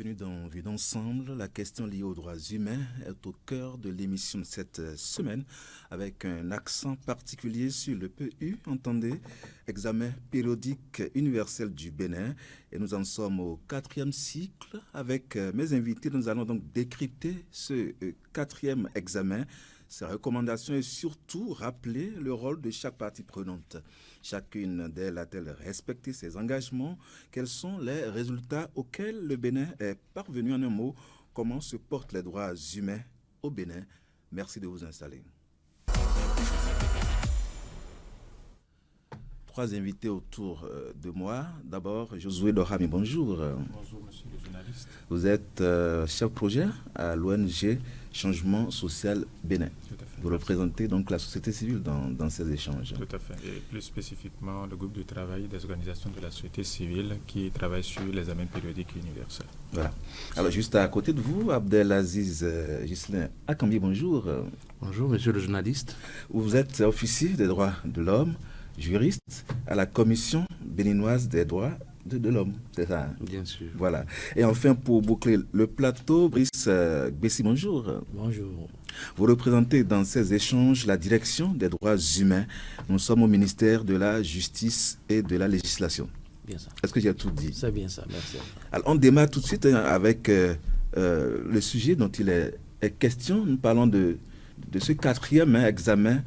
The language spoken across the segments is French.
bienvenue dans Vivre ensemble. La question liée aux droits humains est au cœur de l'émission de cette semaine, avec un accent particulier sur le PU, entendez, examen périodique universel du Bénin. Et nous en sommes au 4e cycle. Avec mes invités, nous allons donc décrypter ce 4e examen, ses recommandations et surtout rappeler le rôle de chaque partie prenante. Chacune d'elles a-t-elle respecté ses engagements? Quels sont les résultats auxquels le Bénin est parvenu? En un mot, comment se portent les droits humains au Bénin? Merci de vous installer. Trois invités autour de moi. D'abord, Josué Dorami, bonjour. Bonjour, monsieur le journaliste. Vous êtes chef projet à l'ONG Changement Social Bénin. Tout à fait. Vous représentez donc la société civile dans ces échanges. Tout à fait. Et plus spécifiquement, le groupe de travail des organisations de la société civile qui travaille sur les examens périodiques universels. Voilà. Alors, juste à côté de vous, Abdelaziz Ghislain Akambi, bonjour. Bonjour, monsieur le journaliste. Vous êtes officier des droits de l'homme, juriste à la Commission béninoise des droits de l'homme, c'est ça, hein? Bien sûr. Voilà. Et enfin, pour boucler le plateau, Brice Bessi, bonjour. Bonjour. Vous représentez dans ces échanges la direction des droits humains. Nous sommes au ministère de la Justice et de la Législation. Bien ça. Est-ce que j'ai tout dit? C'est bien ça, merci. Alors, on démarre tout de suite avec le sujet dont il est question. Nous parlons de ce 4e examen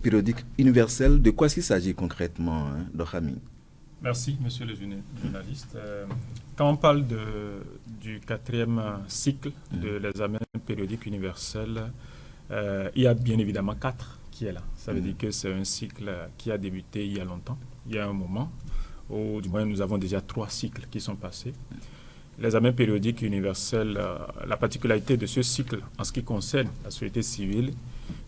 périodique universel. De quoi s'il s'agit concrètement, Dorami? Merci, monsieur le journaliste. Quand on parle du 4e cycle de l'examen périodique universel, il y a bien évidemment 4 qui est là. Ça veut dire que c'est un cycle qui a débuté il y a longtemps, il y a un moment, ou du moins nous avons déjà 3 cycles qui sont passés. L'examen périodique universel, la particularité de ce cycle en ce qui concerne la société civile,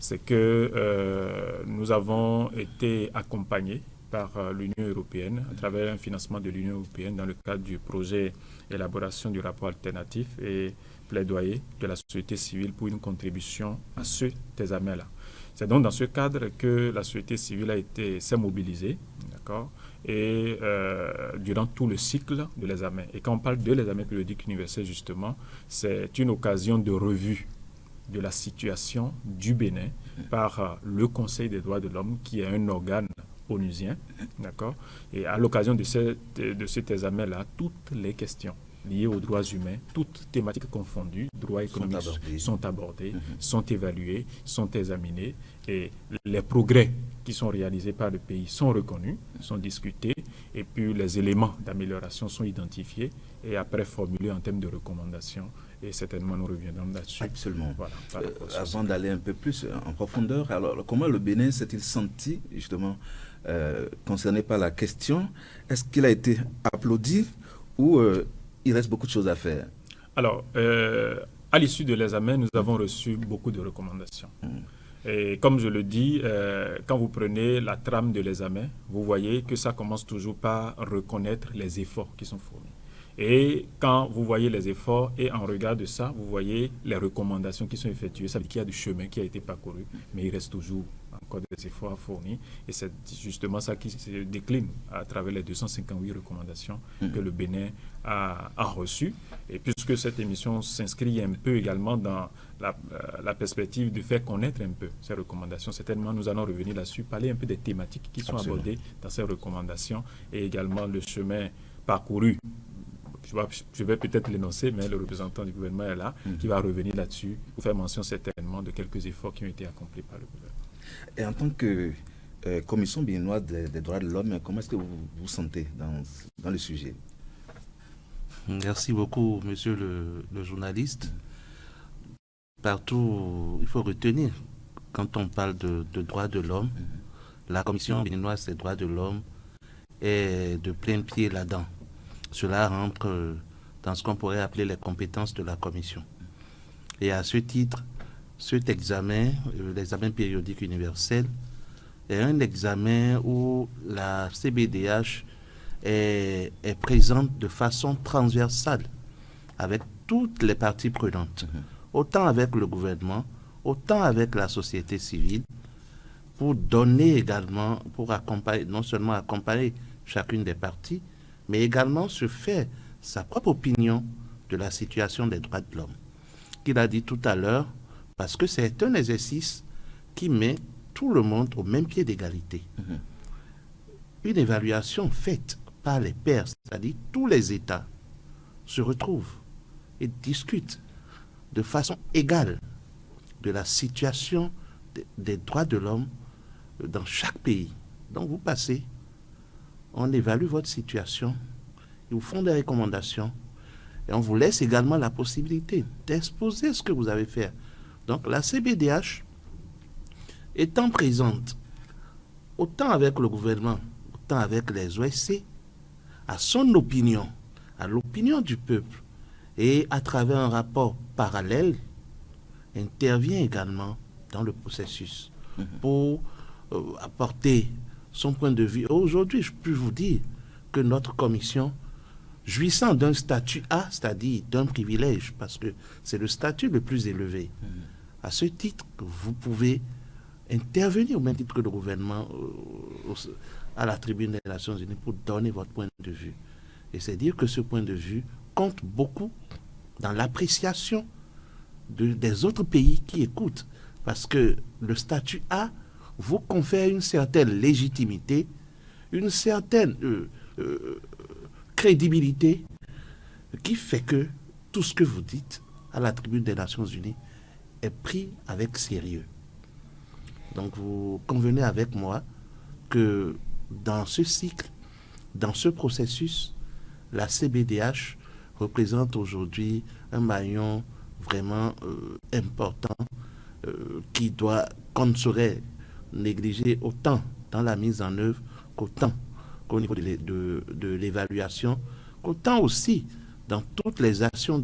c'est que nous avons été accompagnés par l'Union européenne à travers un financement de l'Union européenne dans le cadre du projet élaboration du rapport alternatif et plaidoyer de la société civile pour une contribution à cet examen-là. C'est donc dans ce cadre que la société civile s'est mobilisée, d'accord, et durant tout le cycle de l'examen. Et quand on parle de l'examen périodique universel, justement, c'est une occasion de revue de la situation du Bénin par le Conseil des droits de l'homme, qui est un organe onusien, d'accord. Et à l'occasion de cet examen-là, toutes les questions liées aux droits humains, toutes thématiques confondues, droits économiques sont abordés, sont évalués, sont examinés, et les progrès qui sont réalisés par le pays sont reconnus, sont discutés, et puis les éléments d'amélioration sont identifiés et après formulés en termes de recommandations. Et certainement, nous reviendrons là-dessus. Absolument. Voilà, avant d'aller un peu plus en profondeur, alors comment le Bénin s'est-il senti justement concerné par la question? Est-ce qu'il a été applaudi ou il reste beaucoup de choses à faire? Alors, à l'issue de l'examen, nous avons reçu beaucoup de recommandations. Et comme je le dis, quand vous prenez la trame de l'examen, vous voyez que ça commence toujours par reconnaître les efforts qui sont fournis. Et quand vous voyez les efforts et en regard de ça, vous voyez les recommandations qui sont effectuées. Ça veut dire qu'il y a du chemin qui a été parcouru, mais il reste toujours encore des efforts à fournir. Et c'est justement ça qui se décline à travers les 258 recommandations que le Bénin a reçues. Et puisque cette émission s'inscrit un peu également dans la perspective de faire connaître un peu ces recommandations, certainement nous allons revenir là-dessus, parler un peu des thématiques qui sont abordées dans ces recommandations et également le chemin parcouru. Je vais peut-être l'énoncer, mais le représentant du gouvernement est là, qui va revenir là-dessus pour faire mention certainement de quelques efforts qui ont été accomplis par le gouvernement. Et en tant que commission béninoise des droits de l'homme, comment est-ce que vous vous sentez dans le sujet? Merci beaucoup, monsieur le journaliste. Partout, il faut retenir, quand on parle de droits de l'homme, la commission béninoise des droits de l'homme est de plein pied là-dedans. Cela rentre dans ce qu'on pourrait appeler les compétences de la commission. Et à ce titre, cet examen, l'examen périodique universel, est un examen où la CBDH est présente de façon transversale avec toutes les parties prenantes, autant avec le gouvernement, autant avec la société civile, pour donner également, pour accompagner, non seulement accompagner chacune des parties, mais également se faire sa propre opinion de la situation des droits de l'homme, qu'il a dit tout à l'heure, parce que c'est un exercice qui met tout le monde au même pied d'égalité. Une évaluation faite par les pairs, c'est-à-dire tous les États, se retrouvent et discutent de façon égale de la situation des droits de l'homme dans chaque pays. Donc vous passez, on évalue votre situation, ils vous font des recommandations et on vous laisse également la possibilité d'exposer ce que vous avez fait. Donc la CBDH étant présente autant avec le gouvernement, autant avec les OSC, à son opinion, à l'opinion du peuple, et à travers un rapport parallèle, intervient également dans le processus pour apporter son point de vue. Aujourd'hui, je peux vous dire que notre commission, jouissant d'un statut A, c'est-à-dire d'un privilège, parce que c'est le statut le plus élevé, à ce titre, vous pouvez intervenir au même titre que le gouvernement à la tribune des Nations Unies pour donner votre point de vue. Et c'est dire que ce point de vue compte beaucoup dans l'appréciation des autres pays qui écoutent. Parce que le statut A vous confère une certaine légitimité, une certaine crédibilité qui fait que tout ce que vous dites à la tribune des Nations Unies est pris avec sérieux. Donc vous convenez avec moi que dans ce cycle, dans ce processus, la CBDH représente aujourd'hui un maillon vraiment important qu'on ne saurait négliger autant dans la mise en œuvre qu'au niveau de l'évaluation, qu'autant aussi dans toutes les actions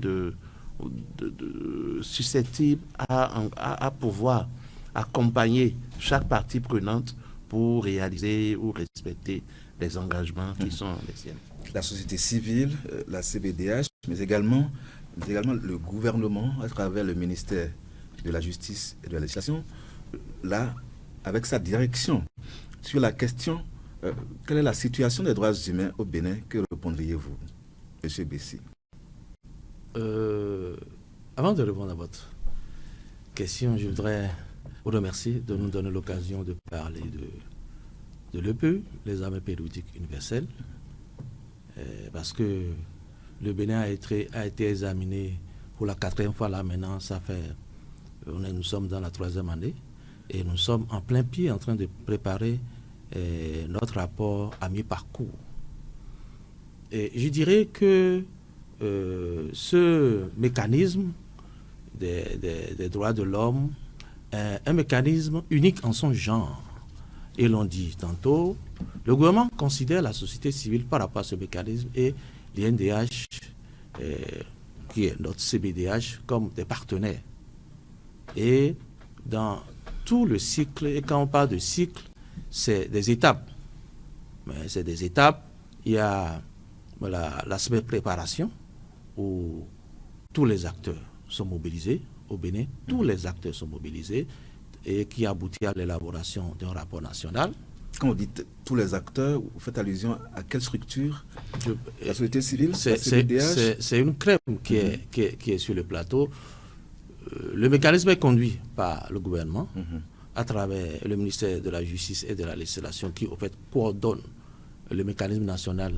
susceptibles à pouvoir accompagner chaque partie prenante pour réaliser ou respecter les engagements qui sont les siennes. La société civile, la CBDH, mais également le gouvernement à travers le ministère de la Justice et de la Législation, là, avec sa direction sur la question, quelle est la situation des droits humains au Bénin, que répondriez-vous, M. Bessi? Avant de répondre à votre question, je voudrais vous remercier de nous donner l'occasion de parler de l'EPE, l'examen périodique universel, parce que le Bénin a été examiné pour la 4e fois là maintenant, nous sommes dans la 3e année et nous sommes en plein pied en train de préparer notre rapport à mi-parcours. Et je dirais que ce mécanisme des droits de l'homme est un mécanisme unique en son genre. Et l'on dit tantôt, le gouvernement considère la société civile par rapport à ce mécanisme et l'INDH, qui est notre CBDH, comme des partenaires. Et dans tout le cycle, et quand on parle de cycle, c'est des étapes. Mais c'est des étapes. Il y a l'aspect préparation, où tous les acteurs sont mobilisés. Au Bénin, tous les acteurs sont mobilisés et qui aboutit à l'élaboration d'un rapport national. Quand vous dites tous les acteurs, vous faites allusion à quelle structure? La société civile, la CBDH? C'est une crème qui est sur le plateau. Le mécanisme est conduit par le gouvernement à travers le ministère de la Justice et de la Législation qui, au fait, coordonne le mécanisme national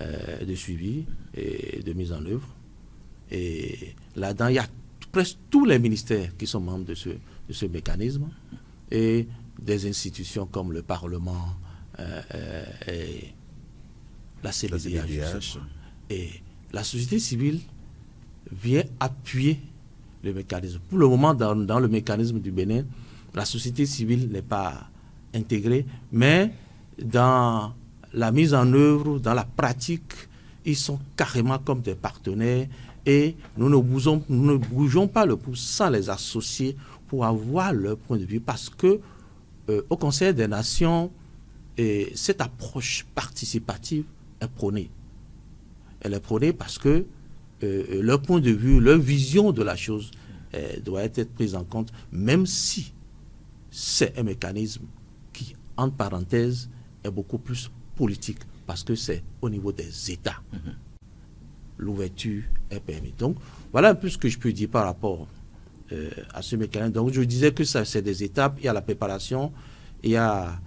de suivi et de mise en œuvre. Et là-dedans, il y a presque tous les ministères qui sont membres de ce mécanisme et des institutions comme le Parlement et la CBDH. Et la société civile vient appuyer le mécanisme. Pour le moment, dans le mécanisme du Bénin, la société civile n'est pas intégrée, mais dans la mise en œuvre, dans la pratique, ils sont carrément comme des partenaires et nous ne bougeons pas le pouce sans les associer pour avoir leur point de vue parce que au Conseil des Nations, cette approche participative est prônée. Elle est prônée parce que leur point de vue, leur vision de la chose doit être prise en compte, même si c'est un mécanisme qui, entre parenthèses, est beaucoup plus politique parce que c'est au niveau des États. l'ouverture est permise. Donc, voilà un peu ce que je peux dire par rapport à ce mécanisme. Donc, je disais que ça, c'est des étapes. Il y a la préparation, il y a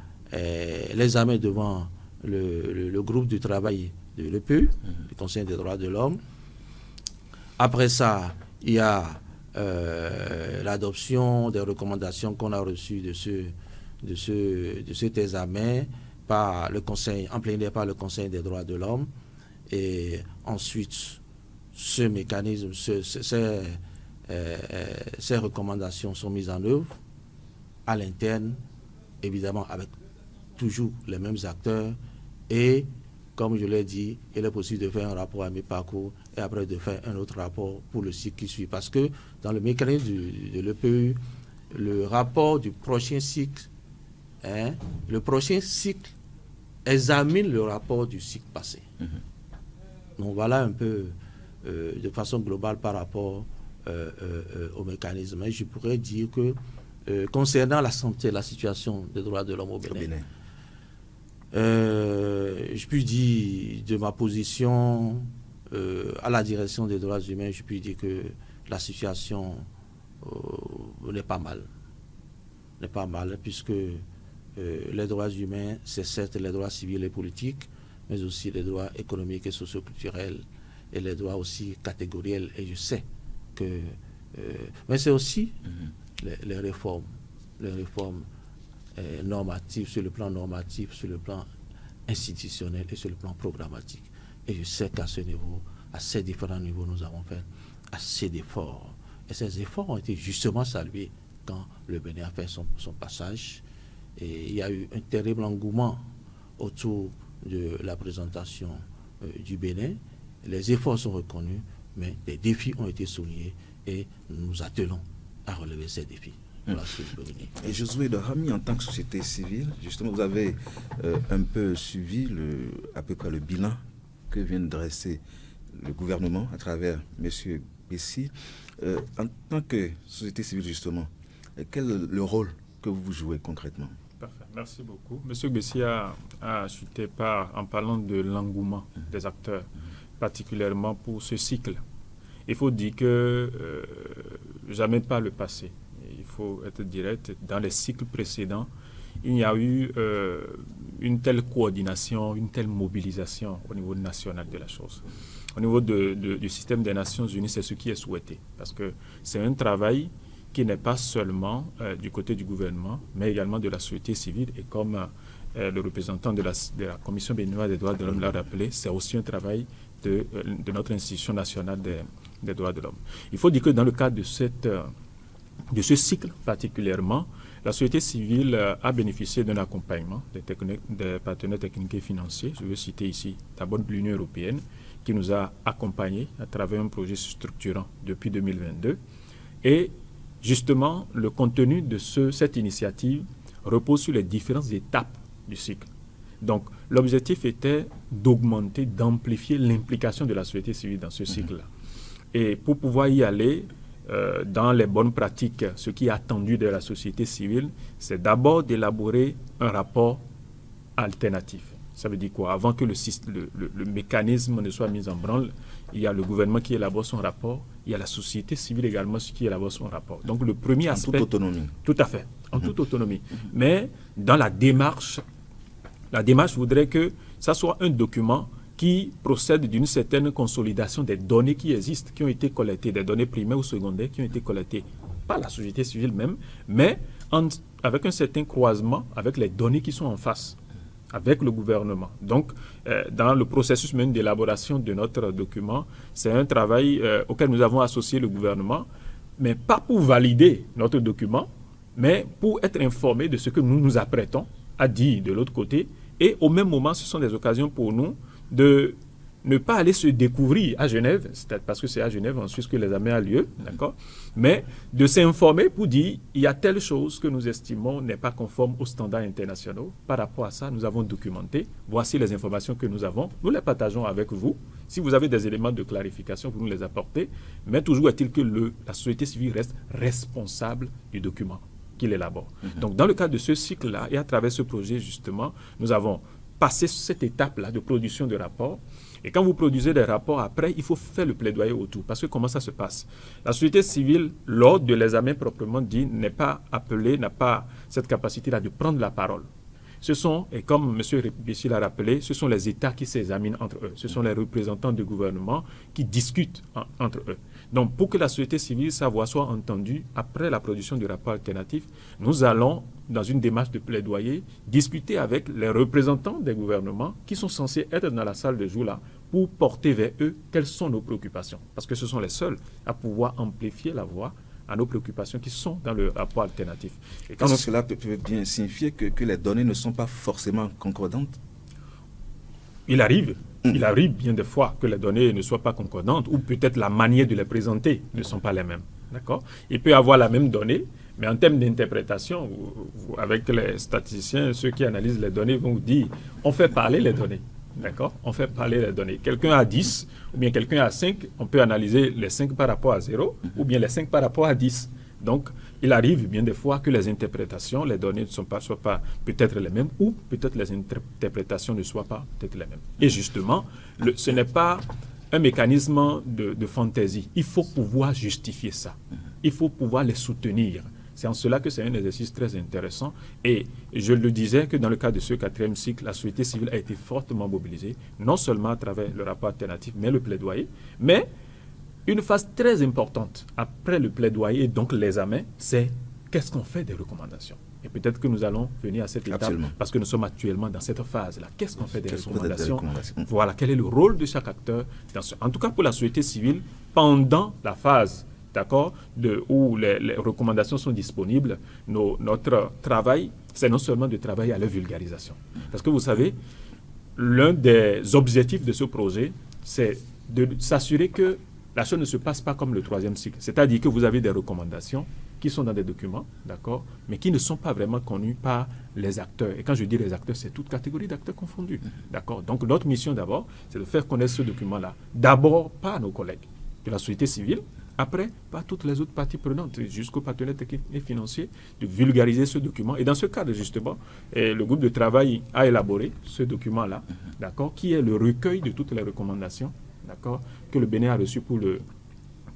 l'examen devant le groupe de travail de l'EPU, le Conseil des droits de l'homme. Après ça, il y a l'adoption des recommandations qu'on a reçues de cet examen par le Conseil, en plénière par le Conseil des droits de l'homme. Et ensuite, ce mécanisme, ces recommandations sont mises en œuvre à l'interne, évidemment avec toujours les mêmes acteurs. Et comme je l'ai dit, il est possible de faire un rapport à mi-parcours et après de faire un autre rapport pour le cycle qui suit. Parce que dans le mécanisme de l'EPU, le rapport du prochain cycle, le prochain cycle examine le rapport du cycle passé. Donc voilà un peu de façon globale par rapport au mécanisme. Et je pourrais dire que concernant la santé, la situation des droits de l'homme au Bénin, je puis dire de ma position à la direction des droits humains, je puis dire que la situation n'est pas mal. N'est pas mal puisque les droits humains, c'est certes les droits civils et politiques, mais aussi les droits économiques et socioculturels et les droits aussi catégoriels. Et je sais que... mais c'est aussi les réformes normatives, sur le plan normatif, sur le plan institutionnel et sur le plan programmatique. Et je sais qu'à ce niveau, à ces différents niveaux, nous avons fait assez d'efforts. Et ces efforts ont été justement salués quand le Bénin a fait son passage. Et il y a eu un terrible engouement autour de la présentation du Bénin. Les efforts sont reconnus, mais des défis ont été soulignés et nous nous attelons à relever ces défis. Voilà ce que je peux vous dire. Et Josué Dohami, en tant que société civile, justement, vous avez un peu suivi à peu près le bilan que vient de dresser le gouvernement à travers M. Bessi. En tant que société civile, justement, quel est le rôle que vous jouez concrètement? Parfait, merci beaucoup. M. Bessi a chuté en parlant de l'engouement des acteurs, particulièrement pour ce cycle. Il faut dire que jamais pas le passé. Il faut être direct. Dans les cycles précédents, il y a eu une telle coordination, une telle mobilisation au niveau national de la chose. Au niveau du système des Nations Unies, c'est ce qui est souhaité. Parce que c'est un travail qui n'est pas seulement du côté du gouvernement, mais également de la société civile. Et comme le représentant de la Commission béninoise des droits de l'homme l'a rappelé, c'est aussi un travail de notre institution nationale des droits de l'homme. Il faut dire que dans le cadre de ce cycle particulièrement, la société civile a bénéficié d'un accompagnement des partenaires techniques et financiers. Je veux citer ici d'abord l'Union européenne qui nous a accompagnés à travers un projet structurant depuis 2022. Et justement, le contenu de cette initiative repose sur les différentes étapes du cycle. Donc, l'objectif était d'augmenter, d'amplifier l'implication de la société civile dans ce cycle-là. Et pour pouvoir y aller, dans les bonnes pratiques, ce qui est attendu de la société civile, c'est d'abord d'élaborer un rapport alternatif. Ça veut dire quoi? Avant que le mécanisme ne soit mis en branle, il y a le gouvernement qui élabore son rapport, il y a la société civile également qui élabore son rapport. Donc le premier aspect... En toute autonomie. Tout à fait, en toute autonomie. Mais dans la démarche voudrait que ça soit un document qui procède d'une certaine consolidation des données qui existent, qui ont été collectées, des données primaires ou secondaires qui ont été collectées par la société civile même, mais avec un certain croisement avec les données qui sont en face, avec le gouvernement. Donc, dans le processus même d'élaboration de notre document, c'est un travail auquel nous avons associé le gouvernement, mais pas pour valider notre document, mais pour être informé de ce que nous nous apprêtons à dire de l'autre côté. Et au même moment, ce sont des occasions pour nous de ne pas aller se découvrir à Genève, c'est parce que c'est à Genève en Suisse que l'examen a lieu, d'accord, mais de s'informer pour dire il y a telle chose que nous estimons n'est pas conforme aux standards internationaux. Par rapport à ça, nous avons documenté. Voici les informations que nous avons. Nous les partageons avec vous. Si vous avez des éléments de clarification, vous nous les apportez. Mais toujours est-il que la société civile reste responsable du document qu'il élabore. Donc, dans le cadre de ce cycle-là et à travers ce projet, justement, nous avons passer cette étape-là de production de rapports. Et quand vous produisez des rapports, après, il faut faire le plaidoyer autour. Parce que comment ça se passe? La société civile, lors de l'examen proprement dit, n'est pas appelée, n'a pas cette capacité-là de prendre la parole. Ce sont, et comme M. Ribéry l'a rappelé, ce sont les États qui s'examinent entre eux. Ce sont les représentants du gouvernement qui discutent entre eux. Donc, pour que la société civile, sa voix soit entendue, après la production du rapport alternatif, nous allons, dans une démarche de plaidoyer, discuter avec les représentants des gouvernements qui sont censés être dans la salle de jour-là pour porter vers eux quelles sont nos préoccupations. Parce que ce sont les seuls à pouvoir amplifier la voix à nos préoccupations qui sont dans le rapport alternatif. Et quand cela peut bien signifier que les données ne sont pas forcément concordantes? Il arrive bien des fois que les données ne soient pas concordantes ou peut-être la manière de les présenter ne sont pas les mêmes. D'accord? Il peut y avoir la même donnée, mais en termes d'interprétation, avec les statisticiens, ceux qui analysent les données vont vous dire on fait parler les données. D'accord? On fait parler les données. Quelqu'un a 10 ou bien quelqu'un a 5, on peut analyser les 5 par rapport à 0 ou bien les 5 par rapport à 10. Donc, il arrive bien des fois que les interprétations, les données ne soient pas peut-être les mêmes ou peut-être les interprétations ne soient pas peut-être les mêmes. Et justement, ce n'est pas un mécanisme de fantaisie. Il faut pouvoir justifier ça. Il faut pouvoir les soutenir. C'est en cela que c'est un exercice très intéressant. Et je le disais que dans le cadre de ce 4e cycle, la société civile a été fortement mobilisée, non seulement à travers le rapport alternatif, mais le plaidoyer. Mais une phase très importante après le plaidoyer, donc l'examen, c'est qu'est-ce qu'on fait des recommandations. Et peut-être que nous allons venir à cette étape, parce que nous sommes actuellement dans cette phase-là. Qu'est-ce qu'on fait des recommandations? Voilà, quel est le rôle de chaque acteur, en tout cas pour la société civile, pendant la phase, d'accord, où les recommandations sont disponibles. Notre travail, c'est non seulement de travailler à leur vulgarisation. Parce que vous savez, l'un des objectifs de ce projet, c'est de s'assurer que la chose ne se passe pas comme le 3e cycle. C'est-à-dire que vous avez des recommandations qui sont dans des documents, d'accord, mais qui ne sont pas vraiment connus par les acteurs. Et quand je dis les acteurs, c'est toute catégorie d'acteurs confondus, d'accord. Donc notre mission d'abord, c'est de faire connaître ce document-là, d'abord par nos collègues de la société civile, après par toutes les autres parties prenantes, jusqu'aux partenaires techniques et financiers, de vulgariser ce document. Et dans ce cadre, justement, le groupe de travail a élaboré ce document-là, d'accord, qui est le recueil de toutes les recommandations, d'accord, que le Bénin a reçues pour le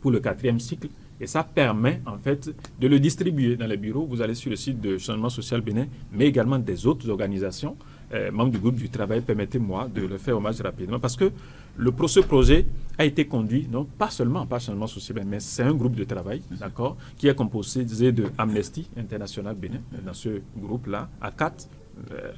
4e cycle. Et ça permet, en fait, de le distribuer dans les bureaux. Vous allez sur le site de Changement Social Bénin, mais également des autres organisations, membres du groupe du travail. Permettez-moi de le faire hommage rapidement, parce que ce projet a été conduit, non pas seulement par Changement Social Bénin, mais c'est un groupe de travail, d'accord, qui est composé de Amnesty International Bénin, dans ce groupe-là, ACAT,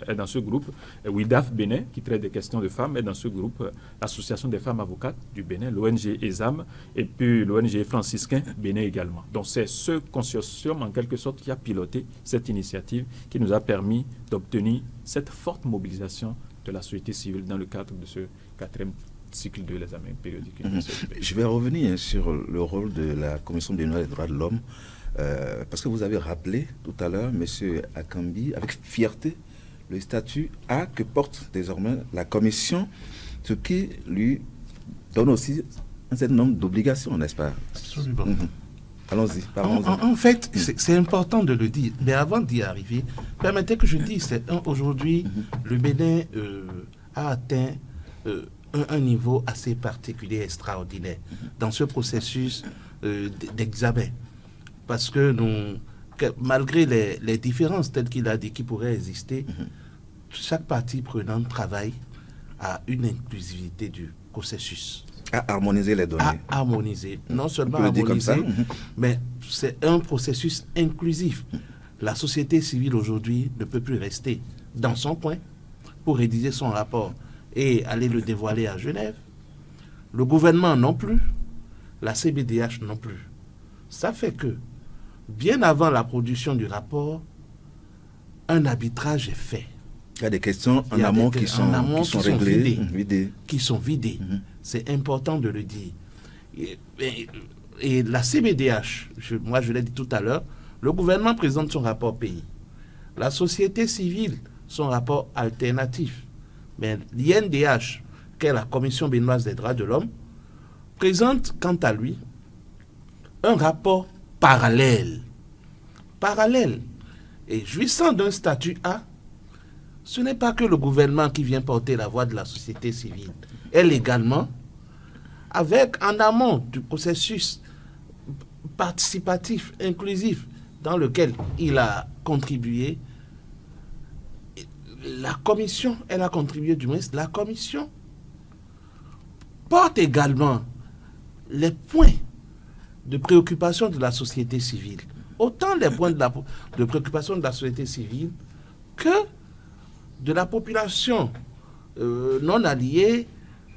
est dans ce groupe, WIDAF Bénin, qui traite des questions de femmes, est dans ce groupe, l'Association des femmes avocates du Bénin, l'ONG ESAM, et puis l'ONG franciscain Bénin également. Donc c'est ce consortium, en quelque sorte, qui a piloté cette initiative, qui nous a permis d'obtenir cette forte mobilisation de la société civile dans le cadre de ce 4e cycle de l'examen périodique. Je vais revenir sur le rôle de la Commission béninoise des droits de l'homme, parce que vous avez rappelé tout à l'heure, M. Akambi, avec fierté, le statut A que porte désormais la Commission, ce qui lui donne aussi un certain nombre d'obligations, n'est-ce pas? Absolument. Allons-y, en fait, c'est important de le dire, mais avant d'y arriver, permettez que je dise, aujourd'hui, le Bénin a atteint un niveau assez particulier, extraordinaire, dans ce processus d'examen. Parce que malgré les différences telles qu'il a dit qui pourraient exister, chaque partie prenante travaille à une inclusivité du processus. À harmoniser les données. À harmoniser. Non seulement harmoniser, mais c'est un processus inclusif. La société civile aujourd'hui ne peut plus rester dans son coin pour rédiger son rapport et aller le dévoiler à Genève. Le gouvernement non plus, la CBDH non plus. Ça fait que, bien avant la production du rapport, un arbitrage est fait. Il y a des questions en amont qui sont réglées, vidées. Qui sont vidées. C'est important de le dire. Et la CBDH, moi je l'ai dit tout à l'heure, le gouvernement présente son rapport pays. La société civile, son rapport alternatif. Mais l'INDH, qui est la Commission béninoise des droits de l'homme, présente quant à lui un rapport parallèle. Et jouissant d'un statut A, ce n'est pas que le gouvernement qui vient porter la voix de la société civile. Elle également, avec en amont du processus participatif, inclusif, dans lequel il a contribué, la commission, elle a contribué du moins, la commission porte également les points de préoccupation de la société civile. Autant les points de préoccupation de la société civile que de la population non alliée,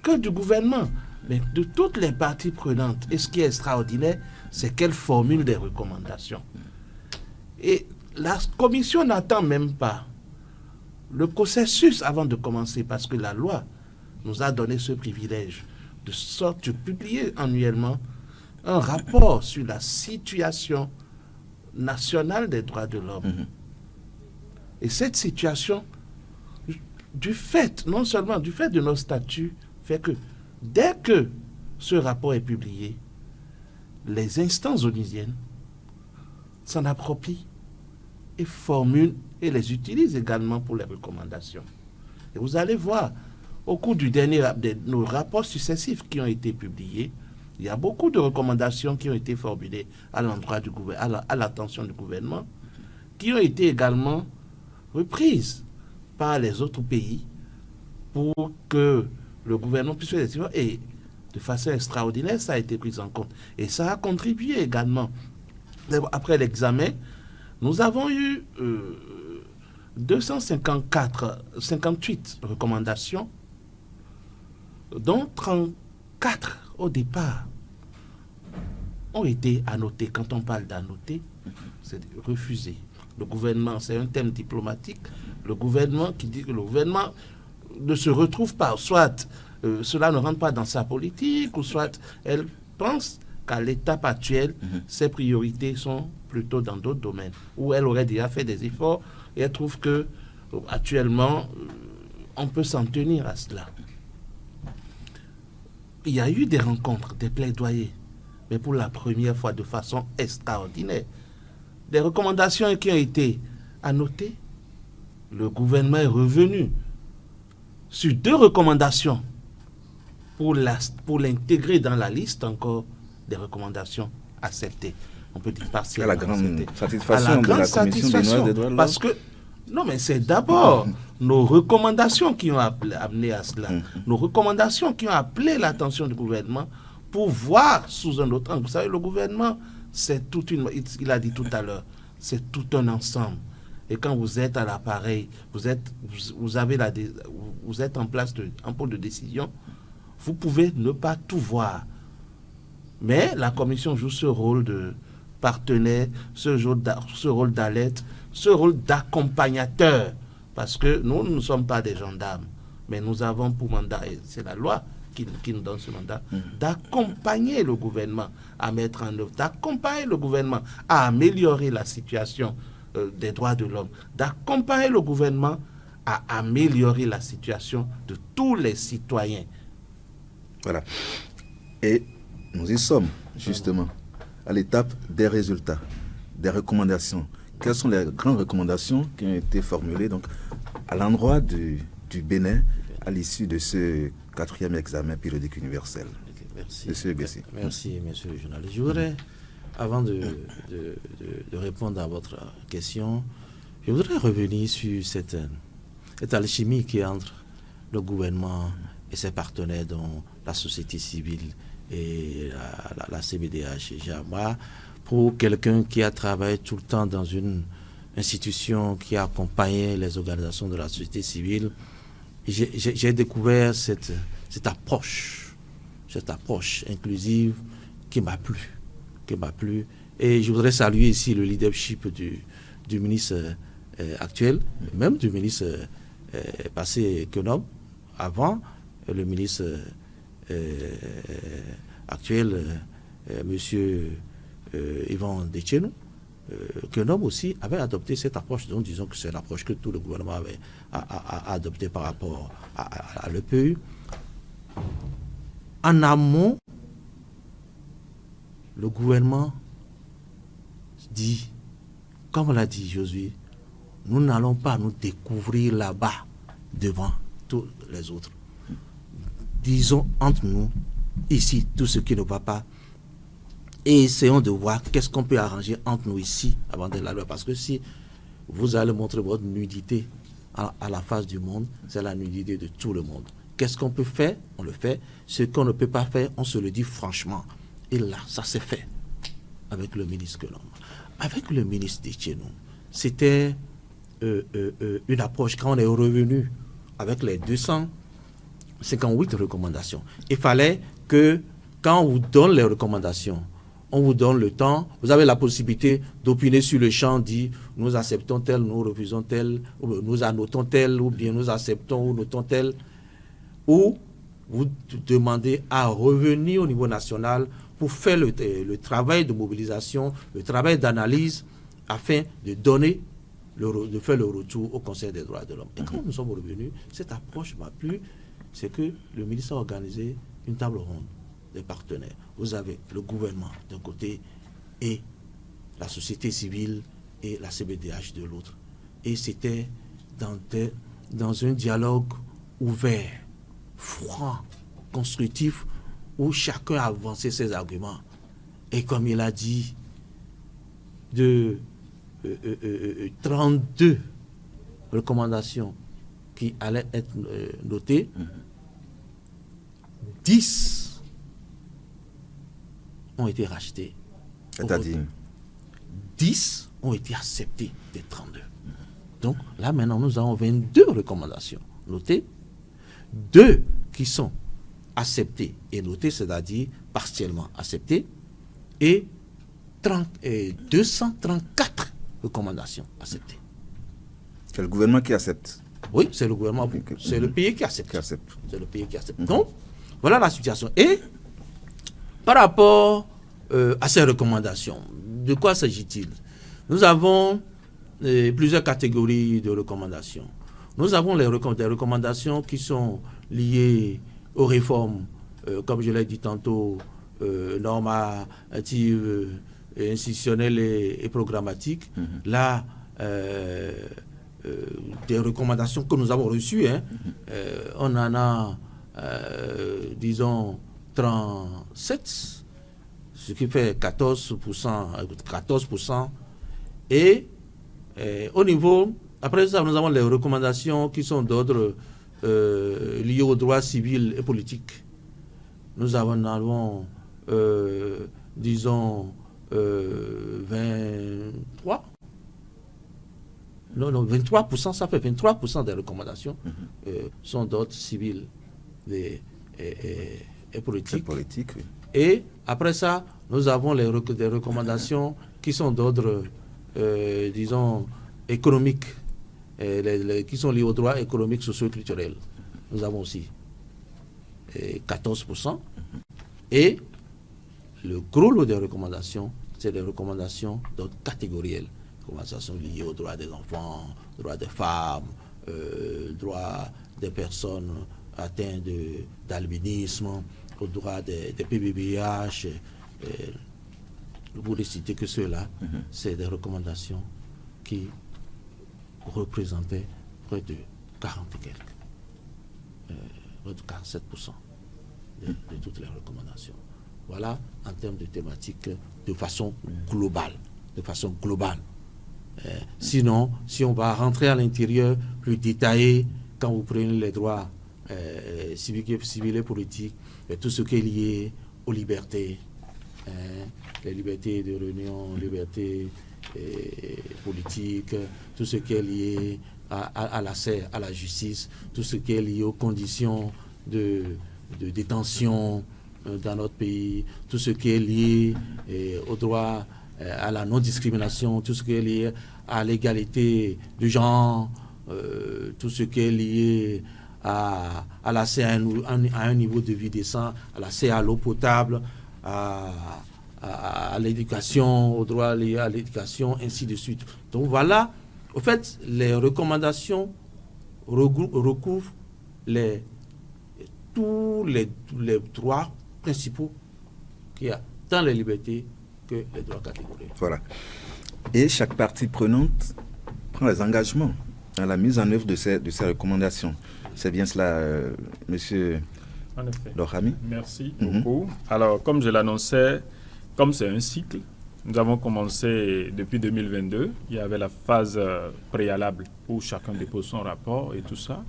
que du gouvernement, mais de toutes les parties prenantes. Et ce qui est extraordinaire, c'est qu'elle formule des recommandations. Et la commission n'attend même pas le processus avant de commencer, parce que la loi nous a donné ce privilège de publier annuellement un rapport sur la situation nationale des droits de l'homme. Et cette situation, non seulement du fait de nos statuts, fait que dès que ce rapport est publié, les instances onusiennes s'en approprient et formulent et les utilisent également pour les recommandations. Et vous allez voir, au cours de nos rapports successifs qui ont été publiés, il y a beaucoup de recommandations qui ont été formulées à l'endroit du gouvernement, à l'attention du gouvernement, qui ont été également reprises par les autres pays pour que le gouvernement puisse faire des efforts. Et de façon extraordinaire, ça a été pris en compte. Et ça a contribué également. Après l'examen, nous avons eu 258 recommandations, dont 34 au départ ont été annotées. Quand on parle d'annoter, c'est refusé. Le gouvernement, c'est un thème diplomatique, le gouvernement qui dit que le gouvernement ne se retrouve pas, soit cela ne rentre pas dans sa politique, ou soit elle pense qu'à l'étape actuelle, ses priorités sont plutôt dans d'autres domaines, où elle aurait déjà fait des efforts, et elle trouve que actuellement, on peut s'en tenir à cela. Il y a eu des rencontres, des plaidoyers, mais pour la première fois de façon extraordinaire. Des recommandations qui ont été annotées, le gouvernement est revenu sur 2 recommandations pour l'intégrer dans la liste encore des recommandations acceptées. On peut dire partiellement à la grande acceptées. satisfaction de la Commission béninoise des droits de l'homme. Parce que, non, mais c'est d'abord nos recommandations qui ont amené à cela. Nos recommandations qui ont appelé l'attention du gouvernement pour voir sous un autre angle. Vous savez, le gouvernement, c'est toute une... Il a dit tout à l'heure, c'est tout un ensemble. Et quand vous êtes à l'appareil, vous êtes en place en pôle de décision, vous pouvez ne pas tout voir. Mais la commission joue ce rôle de partenaire, ce rôle d'alerte, ce rôle d'accompagnateur. Parce que nous ne sommes pas des gendarmes, mais nous avons pour mandat, et c'est la loi qui nous donne ce mandat, d'accompagner le gouvernement à mettre en œuvre, d'accompagner le gouvernement à améliorer la situation des droits de l'homme, d'accompagner le gouvernement à améliorer la situation de tous les citoyens. Voilà. Et nous y sommes, justement, à l'étape des résultats, des recommandations. Quelles sont les grandes recommandations qui ont été formulées donc, à l'endroit du Bénin à l'issue de ce 4e examen périodique universel? Merci. Monsieur Bessi. Merci, monsieur le journaliste. Je voudrais, avant de répondre à votre question, je voudrais revenir sur cette alchimie qui est entre le gouvernement et ses partenaires, dont la société civile et la CBDH. Moi, pour quelqu'un qui a travaillé tout le temps dans une institution qui a accompagné les organisations de la société civile, j'ai découvert cette approche inclusive qui m'a plu. Et je voudrais saluer ici le leadership du ministre actuel, même du ministre passé Kenom, avant le ministre actuel, monsieur Yvan Dechenou. Kenom aussi avait adopté cette approche, donc disons que c'est l'approche que tout le gouvernement avait adoptée par rapport à l'EPU. En amont, le gouvernement dit, comme l'a dit Josué, nous n'allons pas nous découvrir là-bas devant tous les autres. Disons entre nous, ici, tout ce qui ne va pas, et essayons de voir qu'est-ce qu'on peut arranger entre nous ici avant de la loi. Parce que si vous allez montrer votre nudité à la face du monde, c'est la nudité de tout le monde. Qu'est-ce qu'on peut faire? On le fait. Ce qu'on ne peut pas faire, on se le dit franchement. Et là, ça s'est fait avec le ministre que l'on a. Avec le ministre d'Etchenou, c'était une approche. Quand on est revenu avec les 258 recommandations, il fallait que quand on vous donne les recommandations, on vous donne le temps, vous avez la possibilité d'opiner sur le champ, dire nous acceptons tel, nous refusons tel, ou nous annotons tel, ou bien nous acceptons ou notons tel, ou vous demandez à revenir au niveau national pour faire le travail de mobilisation, le travail d'analyse, afin de donner, de faire le retour au Conseil des droits de l'homme. Et quand nous sommes revenus, cette approche m'a plu, c'est que le ministre a organisé une table ronde des partenaires. Vous avez le gouvernement d'un côté et la société civile et la CBDH de l'autre. Et c'était dans un dialogue ouvert, franc, constructif, où chacun a avancé ses arguments. Et comme il a dit, de 32 recommandations qui allaient être notées, 10 ont été rachetés. C'est-à-dire 10 ont été acceptés des 32. Donc là maintenant nous avons 22 recommandations notées, 2 qui sont acceptées et notées, c'est-à-dire partiellement acceptées, et 234 recommandations acceptées. c'est le gouvernement qui accepte. Oui, c'est le gouvernement, c'est le pays qui accepte. C'est le pays qui accepte. Donc, voilà la situation. Et par rapport à ces recommandations, de quoi s'agit-il? Nous avons plusieurs catégories de recommandations. Nous avons des recommandations qui sont liées aux réformes, comme je l'ai dit tantôt, normatives, institutionnelles et programmatiques. Là, des recommandations que nous avons reçues, on en a, disons, 37, ce qui fait 14%. Et au niveau, après ça, nous avons les recommandations qui sont d'ordre liées aux droits civils et politiques. Nous avons disons, 23. Non, 23%, ça fait 23% des recommandations sont d'ordre civil et politique. Politique, oui. Et après ça, nous avons des recommandations qui sont d'ordre, disons, économique, qui sont liées aux droits économiques, sociaux et culturels. Nous avons aussi 14%. Et le gros lot des recommandations, c'est des recommandations d'ordre catégoriel. Recommandations liées aux droits des enfants, droits des femmes, droits des personnes atteintes d'albinisme, aux droits des PBBH. Pour ne citer que ceux-là, c'est des recommandations qui représentaient près de 40 et quelques, près de 47% de toutes les recommandations. Voilà en termes de thématiques de façon globale. Sinon, si on va rentrer à l'intérieur plus détaillé, quand vous prenez les droits civils et politiques, et tout ce qui est lié aux libertés, les libertés de réunion, libertés politiques, tout ce qui est lié à l'accès à la justice, tout ce qui est lié aux conditions de détention dans notre pays, tout ce qui est lié au droit à la non-discrimination, tout ce qui est lié à l'égalité du genre, tout ce qui est lié à l'accès à un niveau de vie décent, à l'accès à l'eau potable, à l'éducation, aux droits liés à l'éducation, ainsi de suite. Donc voilà, au fait, les recommandations recouvrent tous les droits principaux qu'il y a, tant les libertés que les droits catégoriels. Voilà. Et chaque partie prenante prend les engagements dans la mise en œuvre de ces recommandations. C'est bien cela, monsieur En effet. Lohami? Merci beaucoup. Alors, comme je l'annonçais, comme c'est un cycle, nous avons commencé depuis 2022. Il y avait la phase préalable où chacun dépose son rapport et tout ça.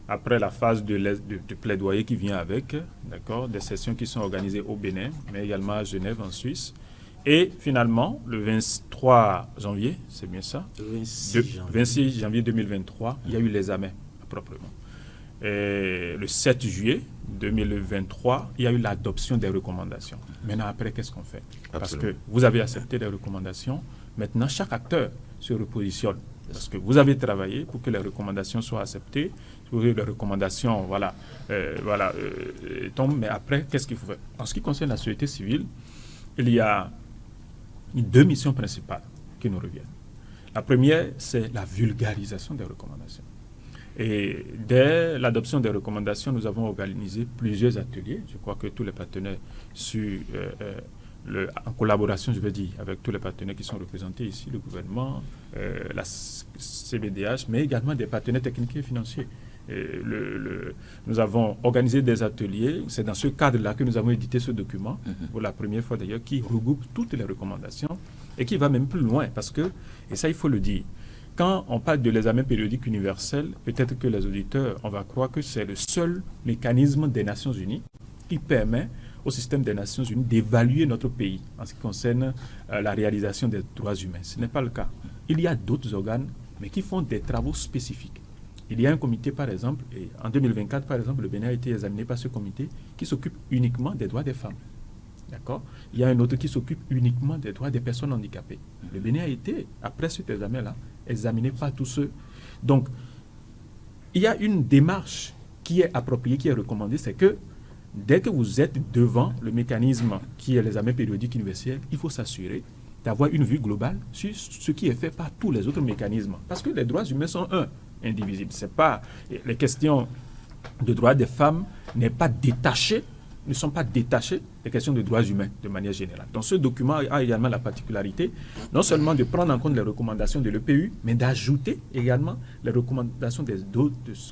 Après, la phase de plaidoyer qui vient avec, d'accord, des sessions qui sont organisées au Bénin, mais également à Genève, en Suisse. Et finalement, le 23 janvier, c'est bien ça? Le 26 janvier 2023, il y a eu l'examen, proprement. Et le 7 juillet 2023, il y a eu l'adoption des recommandations. Maintenant, après, qu'est-ce qu'on fait? Parce que vous avez accepté les recommandations. Maintenant, chaque acteur se repositionne. Parce que vous avez travaillé pour que les recommandations soient acceptées, pour que les recommandations tombent. Mais après, qu'est-ce qu'il faut faire? En ce qui concerne la société civile, il y a 2 missions principales qui nous reviennent. La première, c'est la vulgarisation des recommandations. Et dès l'adoption des recommandations, nous avons organisé plusieurs ateliers. Je crois que tous les partenaires, en collaboration, je veux dire, avec tous les partenaires qui sont représentés ici, le gouvernement, la CBDH, mais également des partenaires techniques et financiers. Nous avons organisé des ateliers. C'est dans ce cadre-là que nous avons édité ce document, pour la première fois d'ailleurs, qui regroupe toutes les recommandations et qui va même plus loin. Parce que, et ça il faut le dire, quand on parle de l'examen périodique universel, peut-être que les auditeurs, on va croire que c'est le seul mécanisme des Nations Unies qui permet au système des Nations Unies d'évaluer notre pays en ce qui concerne la réalisation des droits humains. Ce n'est pas le cas. Il y a d'autres organes, mais qui font des travaux spécifiques. Il y a un comité, par exemple, et en 2024, par exemple, le Bénin a été examiné par ce comité qui s'occupe uniquement des droits des femmes. D'accord? Il y a un autre qui s'occupe uniquement des droits des personnes handicapées. Le Bénin a été, après cet examen-là, examiné par tous ceux. Donc, il y a une démarche qui est appropriée, qui est recommandée, c'est que dès que vous êtes devant le mécanisme qui est l'examen périodique universel, il faut s'assurer d'avoir une vue globale sur ce qui est fait par tous les autres mécanismes. Parce que les droits humains sont indivisibles. C'est pas, les questions de droits des femmes ne sont pas détachées des questions de droits humains de manière générale. Donc ce document a également la particularité non seulement de prendre en compte les recommandations de l'EPU, mais d'ajouter également les recommandations de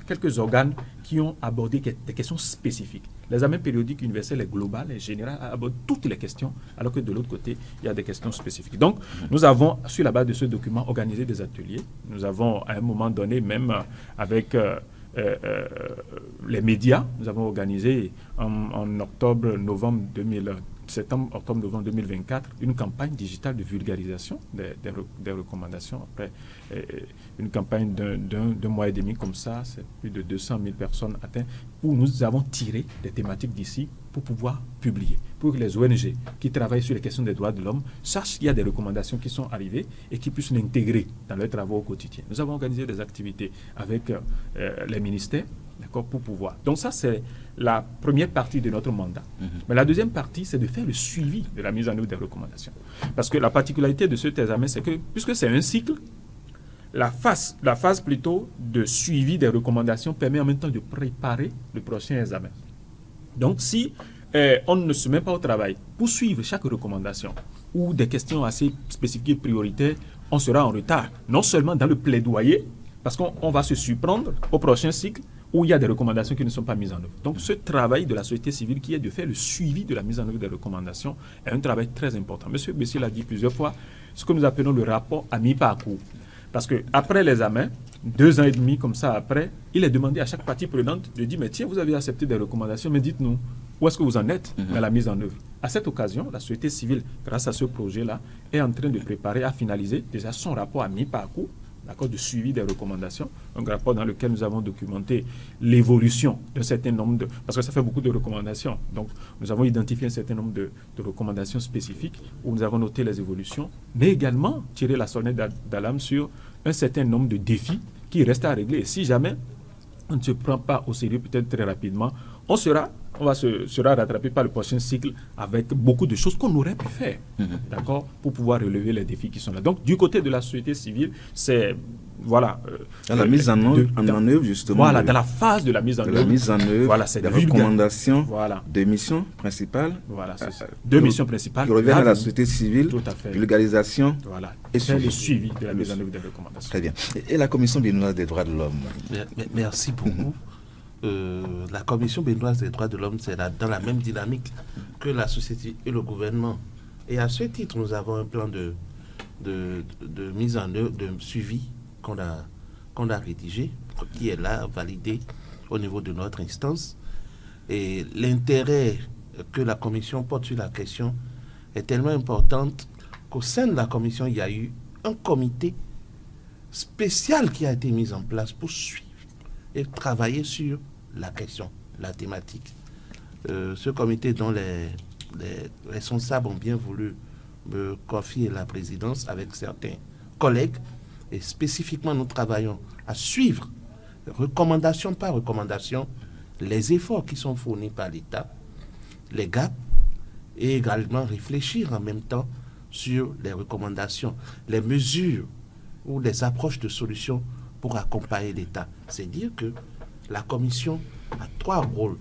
quelques organes qui ont abordé des questions spécifiques. L'examen périodique universel est global et général, aborde toutes les questions, alors que de l'autre côté, il y a des questions spécifiques. Donc, nous avons, sur la base de ce document, organisé des ateliers. Nous avons, à un moment donné, même avec les médias, nous avons organisé en octobre-novembre 2024, une campagne digitale de vulgarisation des recommandations. Après une campagne d'un mois et demi comme ça, c'est plus de 200 000 personnes atteintes, où nous avons tiré des thématiques d'ici pour pouvoir publier, pour que les ONG qui travaillent sur les questions des droits de l'homme sachent qu'il y a des recommandations qui sont arrivées et qu'ils puissent l'intégrer dans leurs travaux au quotidien. Nous avons organisé des activités avec les ministères, d'accord, pour pouvoir. Donc ça, c'est la première partie de notre mandat. Mais la deuxième partie, c'est de faire le suivi de la mise en œuvre des recommandations. Parce que la particularité de cet examen, c'est que, puisque c'est un cycle, la phase plutôt de suivi des recommandations permet en même temps de préparer le prochain examen. Donc, si on ne se met pas au travail pour suivre chaque recommandation ou des questions assez spécifiques et prioritaires, on sera en retard. Non seulement dans le plaidoyer, parce qu'on va se surprendre au prochain cycle où il y a des recommandations qui ne sont pas mises en œuvre. Donc, ce travail de la société civile qui est de faire le suivi de la mise en œuvre des recommandations est un travail très important. Monsieur Bessier l'a dit plusieurs fois, ce que nous appelons le rapport à mi-parcours. Parce qu'après l'examen, 2 ans et demi comme ça après, il est demandé à chaque partie prenante de dire, mais tiens, vous avez accepté des recommandations, mais dites-nous, où est-ce que vous en êtes dans la mise en œuvre? À cette occasion, la société civile, grâce à ce projet-là, est en train de préparer à finaliser déjà son rapport à mi-parcours, d'accord, de suivi des recommandations, un rapport dans lequel nous avons documenté l'évolution d'un certain nombre de... Parce que ça fait beaucoup de recommandations. Donc, nous avons identifié un certain nombre de recommandations spécifiques où nous avons noté les évolutions, mais également tiré la sonnette d'alarme sur un certain nombre de défis qui restent à régler. Et si jamais on ne se prend pas au sérieux, peut-être très rapidement, on sera rattrapé par le prochain cycle avec beaucoup de choses qu'on aurait pu faire, d'accord, pour pouvoir relever les défis qui sont là. Donc, du côté de la société civile, c'est voilà. Dans la mise en œuvre, justement. Voilà, dans la phase de la mise en œuvre. La mise en œuvre, voilà, c'est des recommandations voilà. de missions principales. Voilà, c'est ça. Deux missions principales. Qui reviennent à la société civile, tout à fait. vulgarisation voilà. et le suivi de la mise en œuvre des recommandations. Très bien. Et la Commission béninoise des droits de l'homme? Merci beaucoup. La Commission béninoise des droits de l'homme, c'est dans la même dynamique que la société et le gouvernement. Et à ce titre, nous avons un plan de mise en œuvre, de suivi qu'on a rédigé, qui est là, validé au niveau de notre instance. Et l'intérêt que la Commission porte sur la question est tellement importante qu'au sein de la Commission, il y a eu un comité spécial qui a été mis en place pour suivre et travailler sur la question, la thématique. Ce comité dont les responsables ont bien voulu me confier la présidence avec certains collègues, et spécifiquement nous travaillons à suivre, recommandation par recommandation, les efforts qui sont fournis par l'État, les gaps, et également réfléchir en même temps sur les recommandations, les mesures ou les approches de solutions pour accompagner l'État. C'est dire que la Commission a trois rôles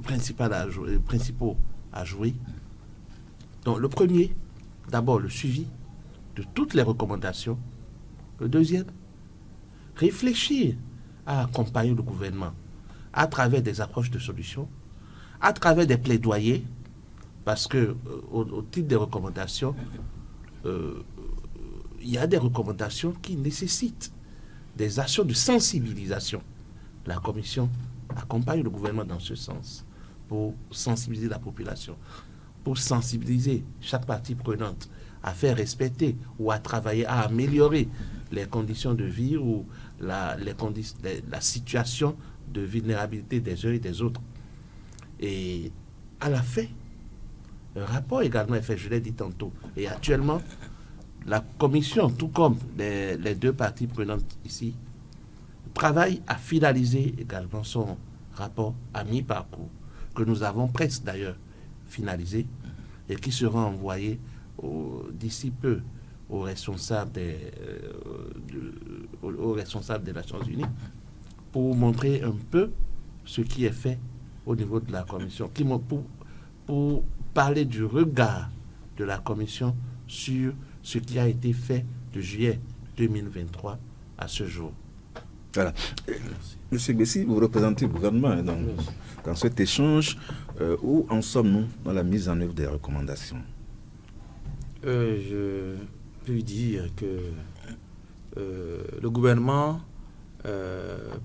principaux à jouer. Donc le premier, d'abord le suivi de toutes les recommandations. Le deuxième, réfléchir à accompagner le gouvernement à travers des approches de solutions, à travers des plaidoyers, parce que au titre des recommandations, il y a des recommandations qui nécessitent des actions de sensibilisation. La Commission accompagne le gouvernement dans ce sens pour sensibiliser la population, pour sensibiliser chaque partie prenante à faire respecter ou à travailler à améliorer les conditions de vie ou la situation de vulnérabilité des uns et des autres. Et à la fin, un rapport également est fait, je l'ai dit tantôt. Et actuellement, la Commission, tout comme les deux parties prenantes ici, travaille à finaliser également son rapport à mi-parcours, que nous avons presque d'ailleurs finalisé et qui sera envoyé d'ici peu aux responsables des Nations Unies pour montrer un peu ce qui est fait au niveau de la Commission, pour parler du regard de la Commission sur ce qui a été fait de juillet 2023 à ce jour. Voilà. Monsieur Gbessi, vous représentez le gouvernement dans cet échange. Où en sommes-nous dans la mise en œuvre des recommandations? Je peux dire que le gouvernement,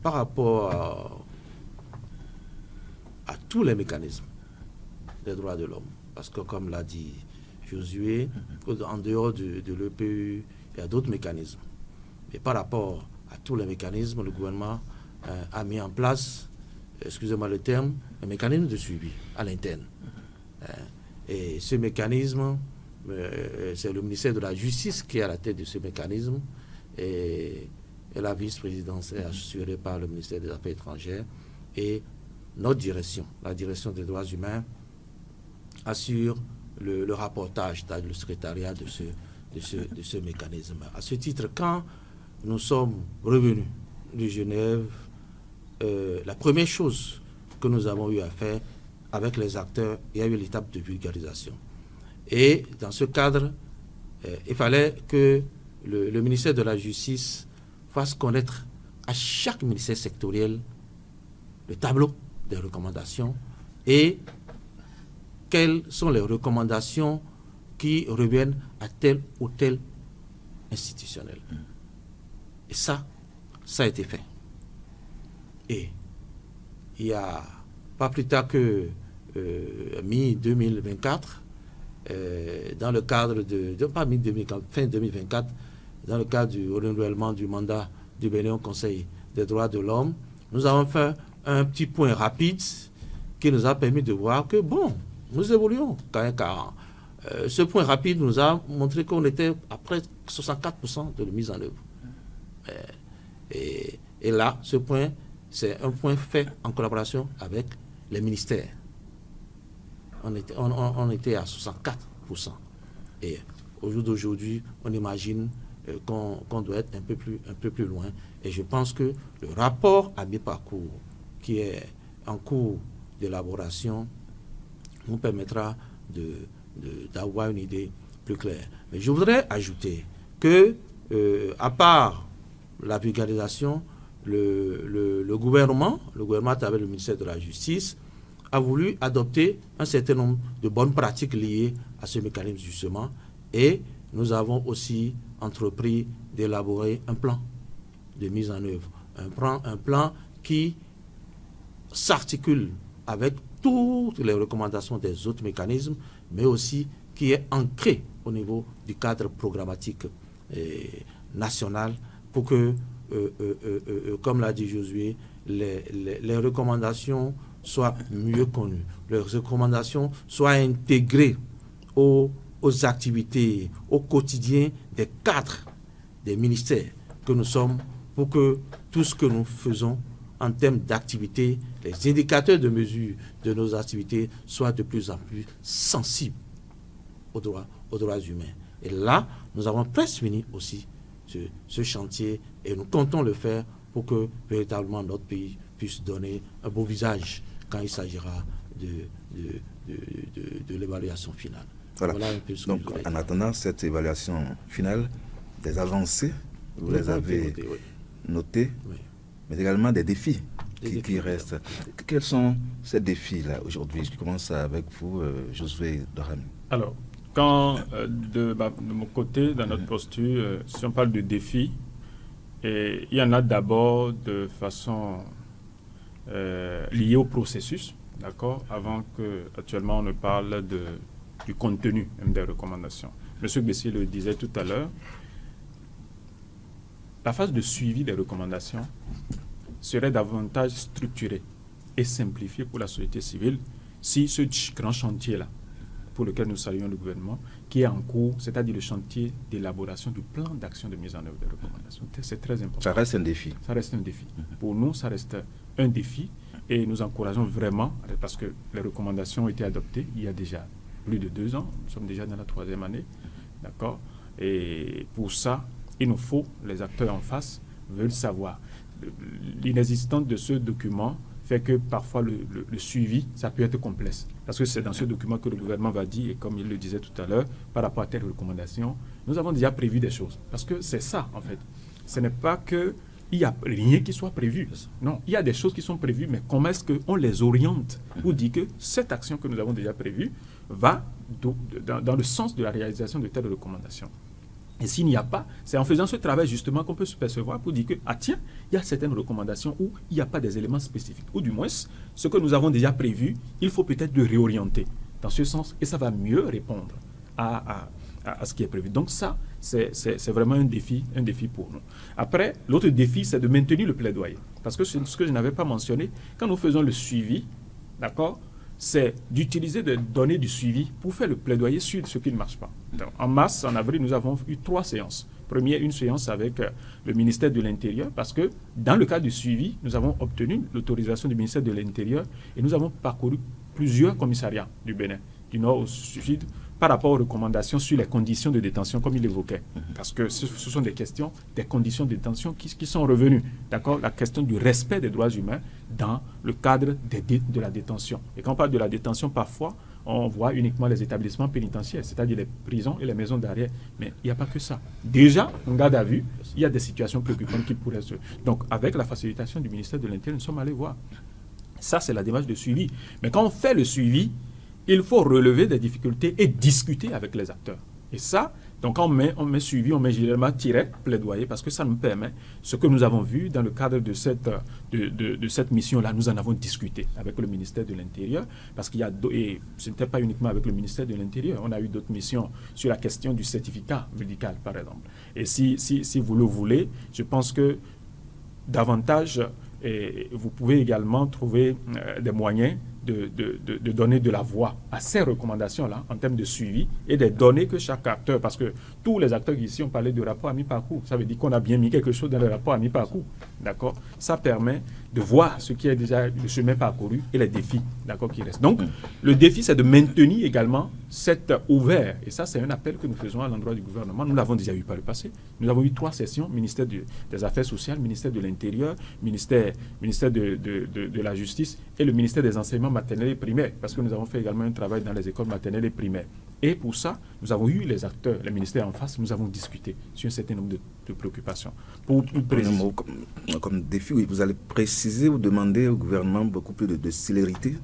par rapport à tous les mécanismes des droits de l'homme, parce que comme l'a dit Josué, en dehors de l'EPU, il y a d'autres mécanismes. Mais par rapport à tous les mécanismes, le gouvernement a mis en place, excusez-moi le terme, un mécanisme de suivi à l'interne. Et ce mécanisme, c'est le ministère de la Justice qui est à la tête de ce mécanisme, et la vice-présidence est assurée par le ministère des Affaires étrangères, et notre direction, la direction des droits humains, assure le rapportage dans le secrétariat de ce mécanisme. À ce titre, quand nous sommes revenus de Genève, la première chose que nous avons eu à faire avec les acteurs, il y a eu l'étape de vulgarisation. Et dans ce cadre, il fallait que le ministère de la Justice fasse connaître à chaque ministère sectoriel le tableau des recommandations et quelles sont les recommandations qui reviennent à tel ou tel institutionnel. Et ça a été fait. Et il y a pas plus tard que mi-2024, dans le cadre pas mi-2024, fin 2024, dans le cadre du renouvellement du mandat du Bénin au Conseil des droits de l'homme, nous avons fait un petit point rapide qui nous a permis de voir que, bon, nous évoluons car ce point rapide nous a montré qu'on était à près de 64% de mise en œuvre. Et là, ce point, c'est un point fait en collaboration avec les ministères. On était à 64%. Et au jour d'aujourd'hui, on imagine qu'on doit être un peu plus loin. Et je pense que le rapport à mi-parcours, qui est en cours d'élaboration, nous permettra d'avoir une idée plus claire. Mais je voudrais ajouter que, à part la vulgarisation, le gouvernement, à travers le ministère de la Justice, a voulu adopter un certain nombre de bonnes pratiques liées à ce mécanisme justement, et nous avons aussi entrepris d'élaborer un plan de mise en œuvre, un plan qui s'articule avec toutes les recommandations des autres mécanismes, mais aussi qui est ancré au niveau du cadre programmatique national pour que, comme l'a dit Josué, les recommandations soient mieux connues, les recommandations soient intégrées aux activités, au quotidien des cadres des ministères que nous sommes, pour que tout ce que nous faisons en termes d'activité, les indicateurs de mesure de nos activités soient de plus en plus sensibles aux droits humains. Et là, nous avons presque fini aussi ce chantier et nous comptons le faire pour que véritablement notre pays puisse donner un beau visage quand il s'agira de l'évaluation finale. Voilà un peu ce donc, en attendant cette évaluation finale, des avancées, vous les avez notées, oui, mais également des défis qui restent. Quels sont ces défis-là aujourd'hui? Je commence avec vous, Josué Dorami. Alors, quand de mon côté, dans notre posture, si on parle de défis, il y en a d'abord de façon liée au processus, d'accord, avant qu'actuellement on ne parle du contenu même des recommandations. M. Bessier le disait tout à l'heure, la phase de suivi des recommandations serait davantage structurée et simplifiée pour la société civile si ce grand chantier-là, pour lequel nous saluons le gouvernement, qui est en cours, c'est-à-dire le chantier d'élaboration du plan d'action de mise en œuvre des recommandations. C'est très important. Ça reste un défi. Ça reste un défi. Pour nous, ça reste un défi et nous encourageons vraiment, parce que les recommandations ont été adoptées il y a déjà plus de 2 ans, nous sommes déjà dans la 3e année, d'accord? Et pour ça, il nous faut, les acteurs en face veulent savoir. L'inexistence de ce document fait que parfois le suivi, ça peut être complexe. Parce que c'est dans ce document que le gouvernement va dire, et comme il le disait tout à l'heure, par rapport à telle recommandation, nous avons déjà prévu des choses. Parce que c'est ça, en fait. Ce n'est pas qu'il n'y a rien qui soit prévu. Non, il y a des choses qui sont prévues, mais comment est-ce qu'on les oriente pour dire que cette action que nous avons déjà prévue va dans le sens de la réalisation de telles recommandations. Et s'il n'y a pas, c'est en faisant ce travail justement qu'on peut se percevoir pour dire que, ah tiens, il y a certaines recommandations où il n'y a pas des éléments spécifiques. Ou du moins, ce que nous avons déjà prévu, il faut peut-être le réorienter dans ce sens et ça va mieux répondre à ce qui est prévu. Donc ça, c'est vraiment un défi pour nous. Après, l'autre défi, c'est de maintenir le plaidoyer. Parce que ce que je n'avais pas mentionné, quand nous faisons le suivi, d'accord, c'est d'utiliser des données du suivi pour faire le plaidoyer sur ce qui ne marche pas. Donc, en mars, en avril, nous avons eu 3 séances. Première, une séance avec le ministère de l'Intérieur, parce que dans le cadre du suivi, nous avons obtenu l'autorisation du ministère de l'Intérieur et nous avons parcouru plusieurs commissariats du Bénin, du nord au sud, par rapport aux recommandations sur les conditions de détention, comme il évoquait. Parce que ce sont des questions, des conditions de détention qui sont revenues. D'accord ? La question du respect des droits humains dans le cadre de la détention. Et quand on parle de la détention, parfois, on voit uniquement les établissements pénitentiaires, c'est-à-dire les prisons et les maisons d'arrêt. Mais il n'y a pas que ça. Déjà, en garde à vue, il y a des situations préoccupantes qui pourraient se... Donc, avec la facilitation du ministère de l'Intérieur, nous sommes allés voir. Ça, c'est la démarche de suivi. Mais quand on fait le suivi, il faut relever des difficultés et discuter avec les acteurs. Et ça, donc quand on met suivi, on met généralement plaidoyer, parce que ça nous permet, ce que nous avons vu dans le cadre de cette mission-là, nous en avons discuté avec le ministère de l'Intérieur, parce qu'il y a, et ce n'était pas uniquement avec le ministère de l'Intérieur, on a eu d'autres missions sur la question du certificat médical, par exemple. Et si vous le voulez, je pense que davantage, et vous pouvez également trouver des moyens de donner de la voix à ces recommandations-là en termes de suivi et des données que chaque acteur, parce que tous les acteurs ici ont parlé de rapport à mi-parcours, ça veut dire qu'on a bien mis quelque chose dans le rapport à mi-parcours, d'accord? Ça permet de voir ce qui est déjà le chemin parcouru et les défis, d'accord, qui restent. Donc, le défi, c'est de maintenir également cette ouvert. Et ça, c'est un appel que nous faisons à l'endroit du gouvernement. Nous l'avons déjà eu par le passé. Nous avons eu 3 sessions, ministère des Affaires sociales, ministère de l'Intérieur, ministère de la Justice et le ministère des Enseignements maternels et primaires, parce que nous avons fait également un travail dans les écoles maternelles et primaires. Et pour ça, nous avons eu les acteurs, les ministères en face, nous avons discuté sur un certain nombre de préoccupations. Pour préciser. Comme défi, oui, vous allez préciser ou demander au gouvernement beaucoup plus de célérité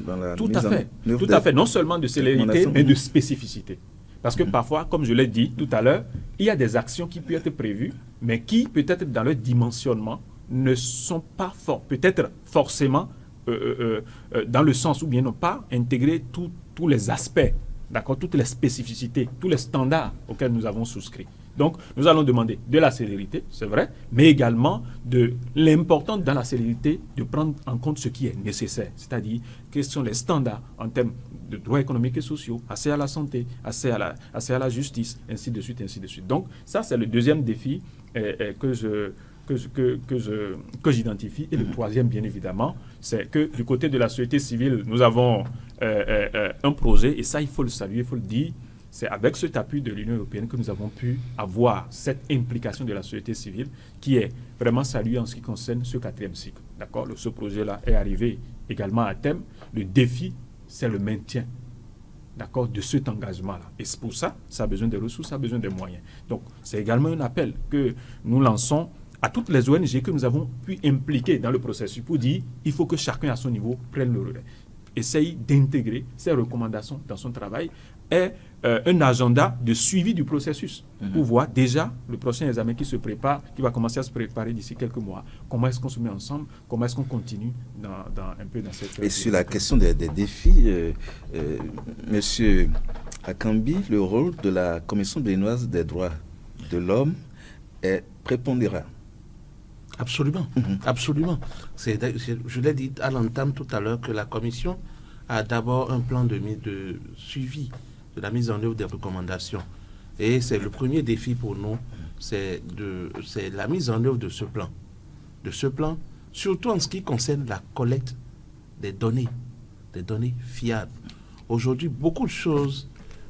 dans la Tout mise à fait. en œuvre Tout à fait. Non seulement de célérité, mais de spécificité. Parce que parfois, comme je l'ai dit tout à l'heure, il y a des actions qui peuvent être prévues, mais qui, peut-être dans leur dimensionnement, ne sont pas peut-être forcément dans le sens ou bien n'ont pas intégré tous les aspects, d'accord, toutes les spécificités, tous les standards auxquels nous avons souscrit. Donc, nous allons demander de la célérité, c'est vrai, mais également de l'important dans la célérité de prendre en compte ce qui est nécessaire, c'est-à-dire quels sont les standards en termes de droits économiques et sociaux, accès à la santé, accès à la justice, ainsi de suite, ainsi de suite. Donc, ça, c'est le deuxième défi que j'identifie. Et le troisième, bien évidemment, c'est que du côté de la société civile, nous avons un projet, et ça, il faut le saluer, il faut le dire. C'est avec cet appui de l'Union européenne que nous avons pu avoir cette implication de la société civile qui est vraiment saluée en ce qui concerne ce 4e cycle. D'accord ? Ce projet-là est arrivé également à terme. Le défi, c'est le maintien, d'accord, de cet engagement-là. Et c'est pour ça, ça a besoin de ressources, ça a besoin de moyens. Donc, c'est également un appel que nous lançons à toutes les ONG que nous avons pu impliquer dans le processus pour dire il faut que chacun à son niveau prenne le relais. Essaye d'intégrer ces recommandations dans son travail et un agenda de suivi du processus pour voir déjà le prochain examen qui se prépare, qui va commencer à se préparer d'ici quelques mois. Comment est-ce qu'on se met ensemble? Comment est-ce qu'on continue un peu dans cette... Et sur la question des défis, Monsieur Akambi, le rôle de la Commission béninoise des droits de l'homme est prépondérant. Absolument, absolument. Je l'ai dit à l'entame tout à l'heure que la Commission a d'abord un plan de suivi de la mise en œuvre des recommandations. Et c'est le premier défi pour nous, c'est la mise en œuvre de ce plan. De ce plan, surtout en ce qui concerne la collecte des données fiables. Aujourd'hui, beaucoup de choses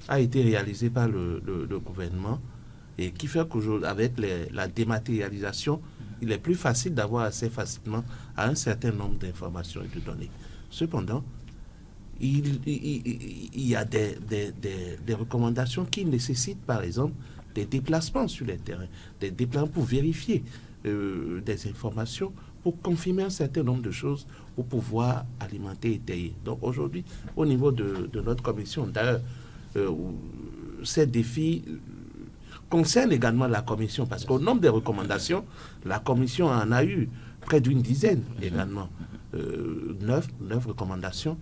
ont été réalisées par le gouvernement et qui fait qu'aujourd'hui, avec la dématérialisation, il est plus facile d'avoir assez facilement à un certain nombre d'informations et de données. Cependant, il y a des recommandations qui nécessitent, par exemple, des déplacements sur les terrains, des déplacements pour vérifier des informations, pour confirmer un certain nombre de choses, pour pouvoir alimenter et étayer. Donc aujourd'hui, au niveau de notre commission, d'ailleurs, ces défis concernent également la commission, parce qu'au nombre des recommandations, la commission en a eu près d'une dizaine également, 9 recommandations,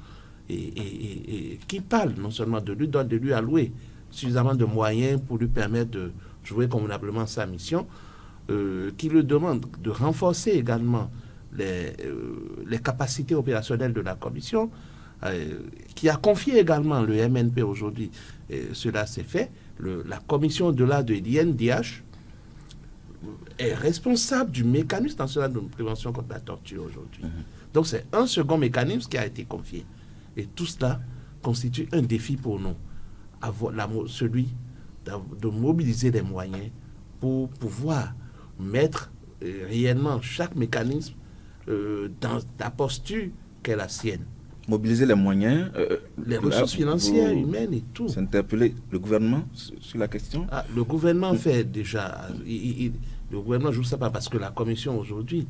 et qui parlent non seulement de lui allouer suffisamment de moyens pour lui permettre de jouer convenablement sa mission, qui lui demande de renforcer également les capacités opérationnelles de la commission, qui a confié également le MNP aujourd'hui. Cela s'est fait. La commission au-delà de l'INDH est responsable du mécanisme national de prévention contre la torture aujourd'hui. Donc c'est un second mécanisme qui a été confié. Et tout cela constitue un défi pour nous, celui de mobiliser les moyens pour pouvoir mettre réellement chaque mécanisme dans la posture qu'est la sienne. Mobiliser les moyens, les ressources financières, humaines et tout. S'interpeller le gouvernement sur la question. Le gouvernement fait déjà... le gouvernement, je ne sais pas, parce que la commission aujourd'hui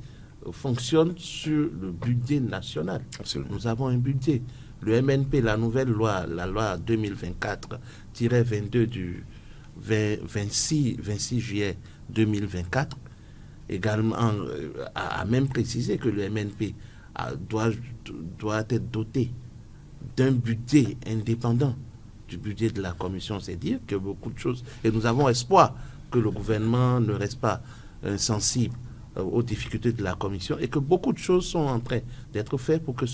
fonctionne sur le budget national. Absolument. Nous avons un budget. Le MNP, la nouvelle loi, la loi 2024-22 du 26 juillet 2024, également a même précisé que le MNP doit être doté d'un budget indépendant du budget de la commission. C'est dire que beaucoup de choses... Et nous avons espoir que le gouvernement ne reste pas insensible aux difficultés de la commission et que beaucoup de choses sont en train d'être faites pour que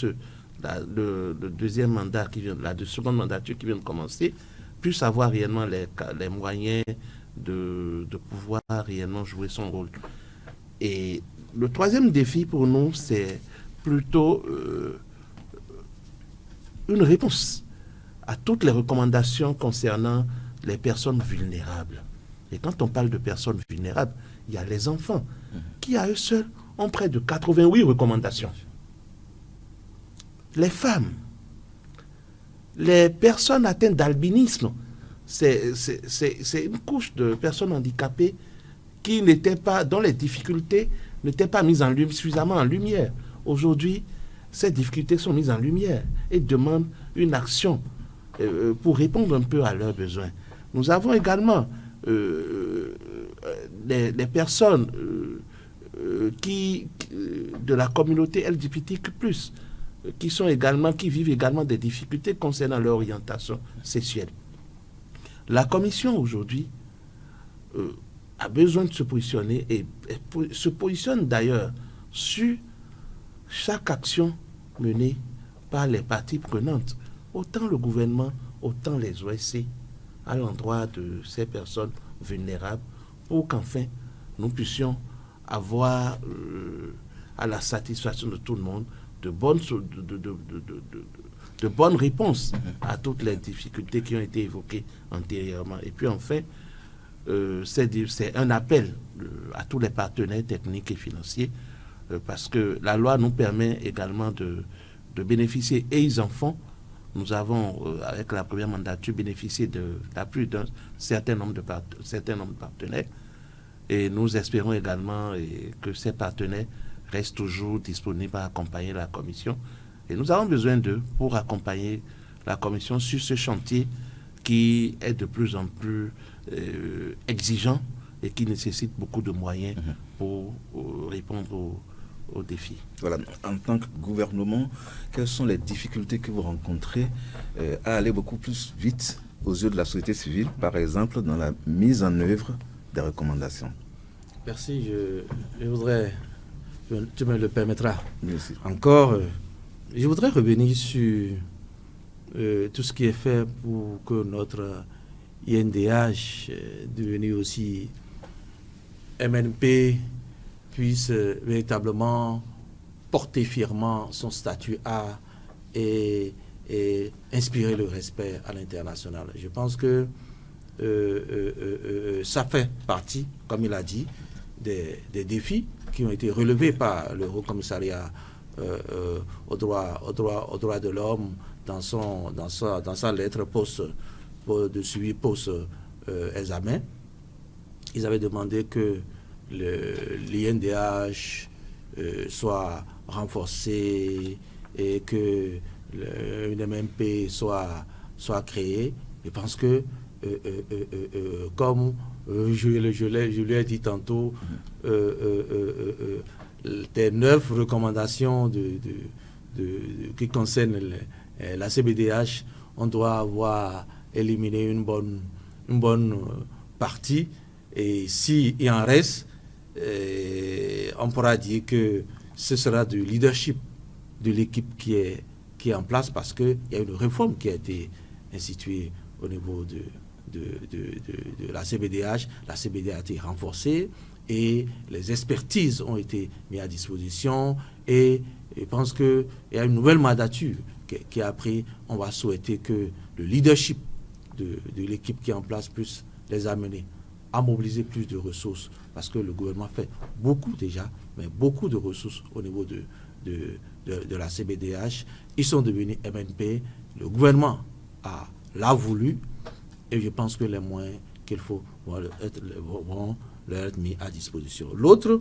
le deuxième mandat la seconde mandature qui vient de commencer puisse avoir réellement les moyens de pouvoir réellement jouer son rôle. Et le troisième défi pour nous, c'est plutôt une réponse à toutes les recommandations concernant les personnes vulnérables. Et quand on parle de personnes vulnérables, il y a les enfants qui, à eux seuls, ont près de 88 recommandations. Les femmes, les personnes atteintes d'albinisme, c'est une couche de personnes handicapées qui n'étaient pas, dont les difficultés n'étaient pas mises suffisamment en lumière. Aujourd'hui, ces difficultés sont mises en lumière et demandent une action pour répondre un peu à leurs besoins. Nous avons également des personnes de la communauté LGBTQ+, qui vivent également des difficultés concernant leur orientation sexuelle. La Commission aujourd'hui a besoin de se positionner et se positionne d'ailleurs sur chaque action menée par les parties prenantes, autant le gouvernement, autant les OSC, à l'endroit de ces personnes vulnérables, pour qu'enfin nous puissions avoir à la satisfaction de tout le monde de bonnes réponses à toutes les difficultés qui ont été évoquées antérieurement. Et puis enfin, c'est un appel à tous les partenaires techniques et financiers, parce que la loi nous permet également de bénéficier, et ils en font. Nous avons, avec la première mandature, bénéficié de l'appui d'un certain nombre de partenaires. Et nous espérons également que ces partenaires restent toujours disponibles à accompagner la Commission. Et nous avons besoin d'eux pour accompagner la Commission sur ce chantier qui est de plus en plus exigeant et qui nécessite beaucoup de moyens pour répondre aux défis. Voilà. En tant que gouvernement, quelles sont les difficultés que vous rencontrez à aller beaucoup plus vite aux yeux de la société civile, par exemple dans la mise en œuvre des recommandations? Merci. Je voudrais, tu me le permettras, Merci. encore, je voudrais revenir sur tout ce qui est fait pour que notre INDH, devenu aussi MNP, puisse véritablement porter fièrement son statut A et inspirer le respect à l'international. Je pense que ça fait partie, comme il a dit, des défis qui ont été relevés par le Haut Commissariat aux droits de l'homme dans sa lettre de suivi post-examen. Ils avaient demandé que l'INDH soit renforcé et que une MMP soit créée. Je pense que, comme je lui ai dit tantôt, des 9 recommandations qui concernent la CBDH, on doit avoir éliminé une bonne partie. Et s'il en reste, on pourra dire que ce sera du leadership de l'équipe qui est en place, parce qu'il y a une réforme qui a été instituée au niveau de la CBDH. La CBDH a été renforcée et les expertises ont été mises à disposition. Et je pense qu'il y a une nouvelle mandature qui a pris. On va souhaiter que le leadership de l'équipe qui est en place puisse les amener à mobiliser plus de ressources, parce que le gouvernement fait beaucoup déjà, mais beaucoup de ressources au niveau de la CBDH. Ils sont devenus MNP, le gouvernement l'a voulu, et je pense que les moyens qu'il faut vont leur être mis à disposition. L'autre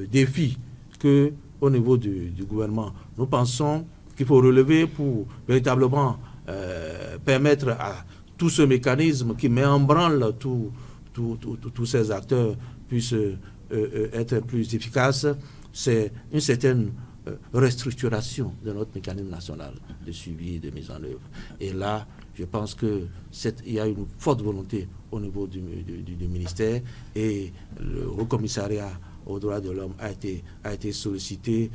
défi qu'au niveau du gouvernement, nous pensons qu'il faut relever pour véritablement permettre à tout ce mécanisme qui met en branle tous ces acteurs puissent être plus efficaces, c'est une certaine restructuration de notre mécanisme national de suivi et de mise en œuvre. Et là, je pense qu'il y a une forte volonté au niveau du ministère, et le Haut Commissariat aux droits de l'homme a été sollicité.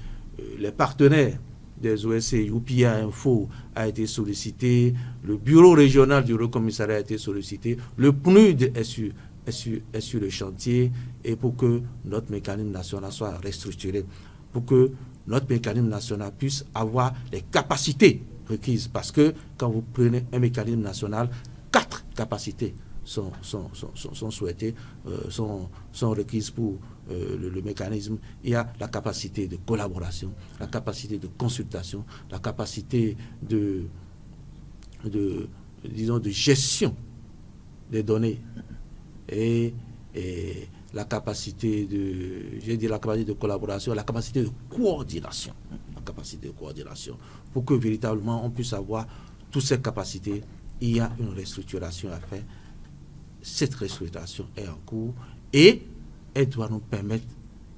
Les partenaires des OSC, UPIA Info a été sollicité, le bureau régional du Haut Commissariat a été sollicité, le PNUD est sur est sur le chantier et pour que notre mécanisme national soit restructuré, pour que notre mécanisme national puisse avoir les capacités requises. Parce que quand vous prenez un mécanisme national, 4 capacités sont souhaitées, sont requises pour le mécanisme. Il y a la capacité de collaboration, la capacité de consultation, la capacité de gestion des données et la capacité de collaboration, la capacité de coordination. Pour que véritablement on puisse avoir toutes ces capacités, il y a une restructuration à faire. Cette restructuration est en cours et elle doit nous permettre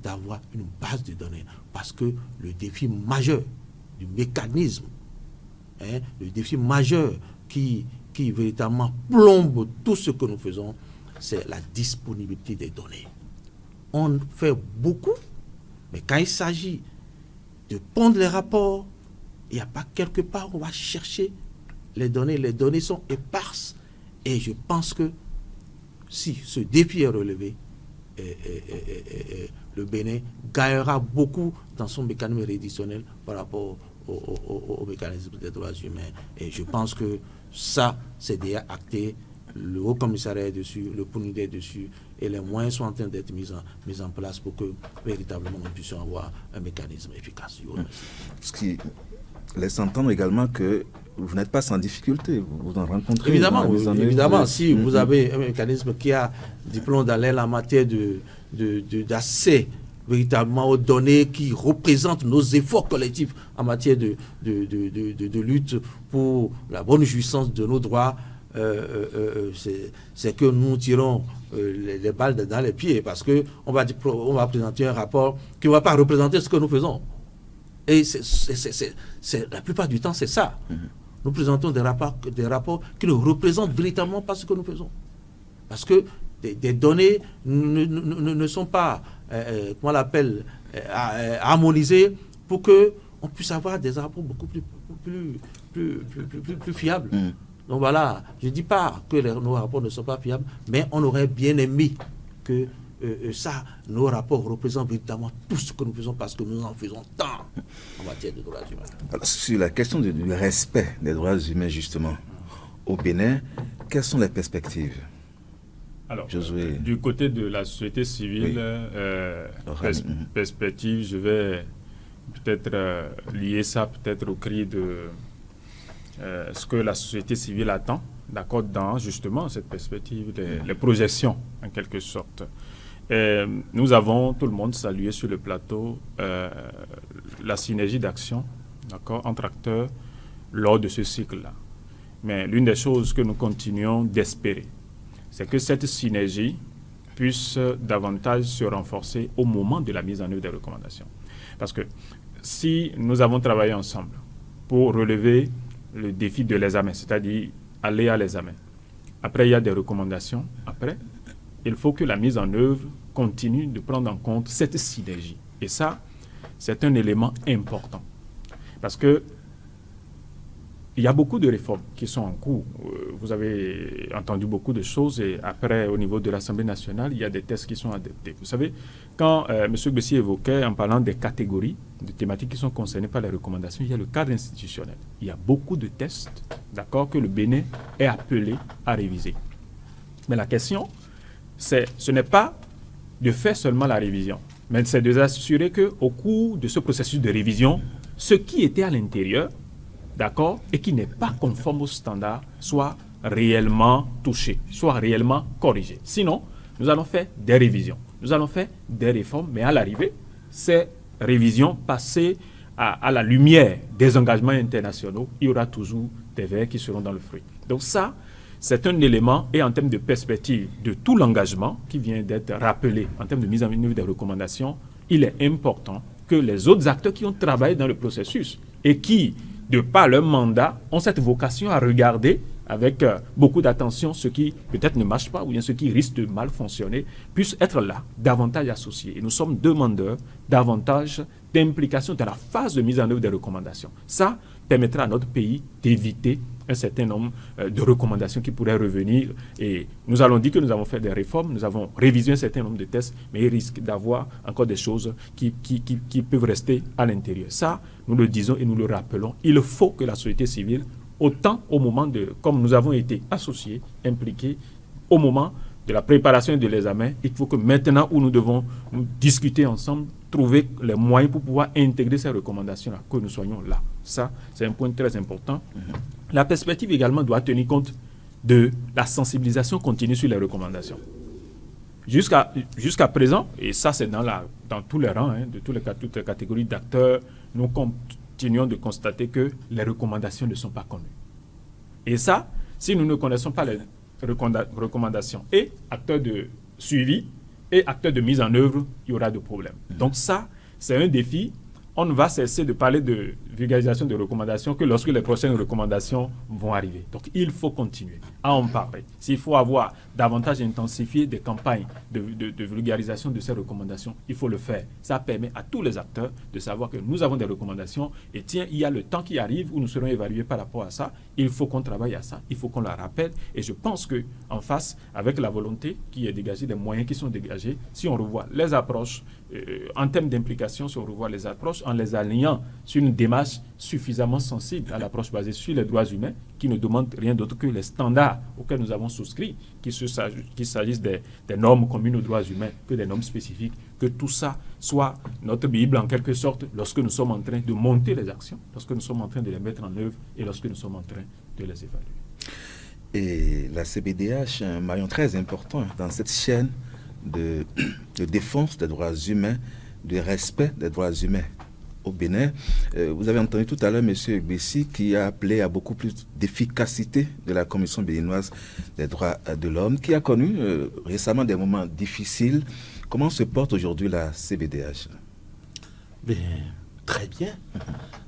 d'avoir une base de données. Parce que le défi majeur du mécanisme, le défi majeur qui véritablement plombe tout ce que nous faisons, c'est la disponibilité des données. On fait beaucoup, mais quand il s'agit de pondre les rapports, il n'y a pas quelque part où on va chercher les données. Les données sont éparses. Et je pense que si ce défi est relevé, le Bénin gagnera beaucoup dans son mécanisme réditionnel par rapport au mécanisme des droits humains. Et je pense que ça, c'est déjà acté. Le Haut Commissariat est dessus, le PNUD est dessus, et les moyens sont en train d'être mis en place pour que véritablement nous puissions avoir un mécanisme efficace. Ce qui laisse entendre également que vous n'êtes pas sans difficulté, vous en rencontrez. Évidemment, si vous avez un mécanisme qui a du plomb dans l'aile en matière d'accès véritablement aux données qui représentent nos efforts collectifs en matière de lutte pour la bonne jouissance de nos droits, c'est que nous tirons les balles dans les pieds, parce qu'on va présenter un rapport qui ne va pas représenter ce que nous faisons. Et la plupart du temps, c'est ça. Nous présentons des rapports qui ne représentent véritablement pas ce que nous faisons. Parce que des données ne sont pas, comment on l'appelle, harmonisées pour qu'on puisse avoir des rapports beaucoup plus fiables. Donc voilà, je ne dis pas que nos rapports ne sont pas fiables, mais on aurait bien aimé que nos rapports représentent véritablement tout ce que nous faisons, parce que nous en faisons tant en matière de droits humains. Alors, sur la question du respect des droits humains, justement, au Bénin, quelles sont les perspectives? Alors, du côté de la société civile, perspective, je vais peut-être lier ça peut-être au cri de ce que la société civile attend, d'accord, dans justement cette perspective, les projections en quelque sorte. Nous avons, tout le monde, salué sur le plateau la synergie d'action, d'accord, entre acteurs lors de ce cycle-là. Mais l'une des choses que nous continuons d'espérer, c'est que cette synergie puisse davantage se renforcer au moment de la mise en œuvre des recommandations. Parce que si nous avons travaillé ensemble pour relever le défi de l'examen, c'est-à-dire aller à l'examen, après il y a des recommandations, après, il faut que la mise en œuvre continue de prendre en compte cette synergie. Et ça, c'est un élément important. Parce que il y a beaucoup de réformes qui sont en cours. Vous avez entendu beaucoup de choses, et après, au niveau de l'Assemblée nationale, il y a des tests qui sont adoptés. Vous savez, quand M. Bessier évoquait, en parlant des catégories de thématiques qui sont concernées par les recommandations, il y a le cadre institutionnel. Il y a beaucoup de tests, d'accord, que le Bénin est appelé à réviser. Mais la question, ce n'est pas de faire seulement la révision, mais c'est de s'assurer qu'au cours de ce processus de révision, ce qui était à l'intérieur, d'accord, et qui n'est pas conforme aux standards, soit réellement touché, soit réellement corrigé. Sinon, nous allons faire des révisions, nous allons faire des réformes, mais à l'arrivée, ces révisions passées à la lumière des engagements internationaux, il y aura toujours des vers qui seront dans le fruit. Donc ça, c'est un élément, et en termes de perspective de tout l'engagement qui vient d'être rappelé en termes de mise en œuvre des recommandations, il est important que les autres acteurs qui ont travaillé dans le processus et qui, de par leur mandat, ont cette vocation à regarder avec beaucoup d'attention ce qui peut-être ne marche pas ou bien ce qui risque de mal fonctionner, puissent être là, davantage associés. Et nous sommes demandeurs davantage d'implication dans la phase de mise en œuvre des recommandations. Ça permettra à notre pays d'éviter un certain nombre de recommandations qui pourraient revenir. Et nous allons dire que nous avons fait des réformes, nous avons révisé un certain nombre de tests, mais il risque d'avoir encore des choses qui peuvent rester à l'intérieur. Ça, nous le disons et nous le rappelons. Il faut que la société civile, autant au moment comme nous avons été associés, impliqués, au moment de la préparation de l'examen, il faut que maintenant où nous devons nous discuter ensemble, trouver les moyens pour pouvoir intégrer ces recommandations-là, que nous soyons là. Ça, c'est un point très important. La perspective également doit tenir compte de la sensibilisation continue sur les recommandations. Jusqu'à présent, et ça c'est dans tous les rangs, de toutes les catégories d'acteurs, nous continuons de constater que les recommandations ne sont pas connues. Et ça, si nous ne connaissons pas les recommandations et acteurs de suivi et acteurs de mise en œuvre, il y aura des problèmes. Donc ça, c'est un défi. On ne va cesser de parler de vulgarisation de recommandations que lorsque les prochaines recommandations vont arriver. Donc il faut continuer à en parler. S'il faut avoir davantage intensifié des campagnes de vulgarisation de ces recommandations, il faut le faire. Ça permet à tous les acteurs de savoir que nous avons des recommandations et tiens, il y a le temps qui arrive où nous serons évalués par rapport à ça. Il faut qu'on travaille à ça, il faut qu'on la rappelle. Et je pense qu'en face, avec la volonté qui est dégagée, des moyens qui sont dégagés, si on revoit les approches, en termes d'implication, si on revoit les approches, en les alignant sur une démarche suffisamment sensible à l'approche basée sur les droits humains, qui ne demande rien d'autre que les standards auxquels nous avons souscrit, qu'il s'agisse des normes communes aux droits humains, que des normes spécifiques, que tout ça soit notre Bible en quelque sorte lorsque nous sommes en train de monter les actions, lorsque nous sommes en train de les mettre en œuvre et lorsque nous sommes en train de les évaluer. Et la CBDH est un maillon très important dans cette chaîne de défense des droits humains, de respect des droits humains au Bénin. Vous avez entendu tout à l'heure M. Bessi qui a appelé à beaucoup plus d'efficacité de la Commission béninoise des droits de l'homme, qui a connu récemment des moments difficiles. Comment se porte aujourd'hui la CBDH? Bien, très bien.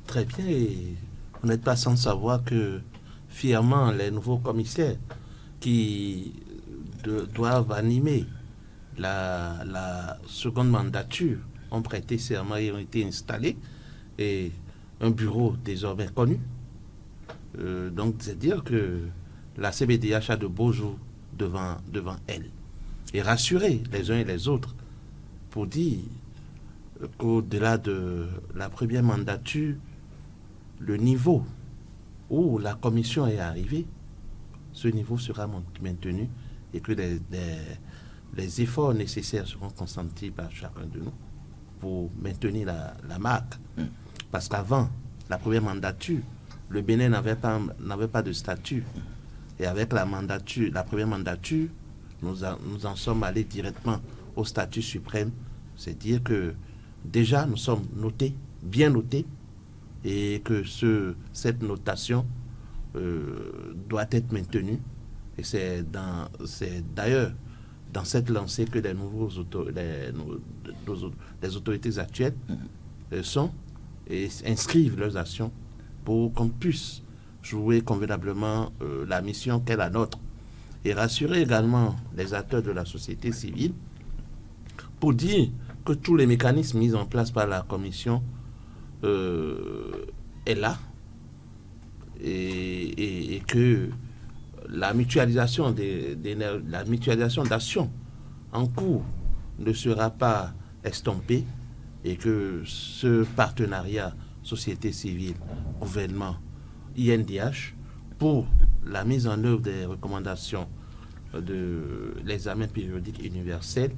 Très bien. Et vous n'êtes pas sans savoir que fièrement les nouveaux commissaires qui doivent animer la seconde mandature ont prêté serment et ont été installés, et un bureau désormais connu. Donc, c'est dire que la CBDH a de beaux jours devant elle. Et rassurer les uns et les autres pour dire qu'au-delà de la première mandature, le niveau où la commission est arrivée, ce niveau sera maintenu et que les efforts nécessaires seront consentis par chacun de nous pour maintenir la marque. Parce qu'avant la première mandature, le Bénin n'avait pas de statut. Et avec la première mandature, nous en sommes allés directement au statut suprême. C'est dire que déjà nous sommes notés, bien notés, et que cette notation doit être maintenue. Et c'est d'ailleurs dans cette lancée que les autorités actuelles sont et inscrivent leurs actions pour qu'on puisse jouer convenablement la mission qu'est la nôtre, et rassurer également les acteurs de la société civile pour dire que tous les mécanismes mis en place par la commission est là, et que la mutualisation d'actions en cours ne sera pas estompée, et que ce partenariat société civile, gouvernement, INDH, pour la mise en œuvre des recommandations de l'examen périodique universel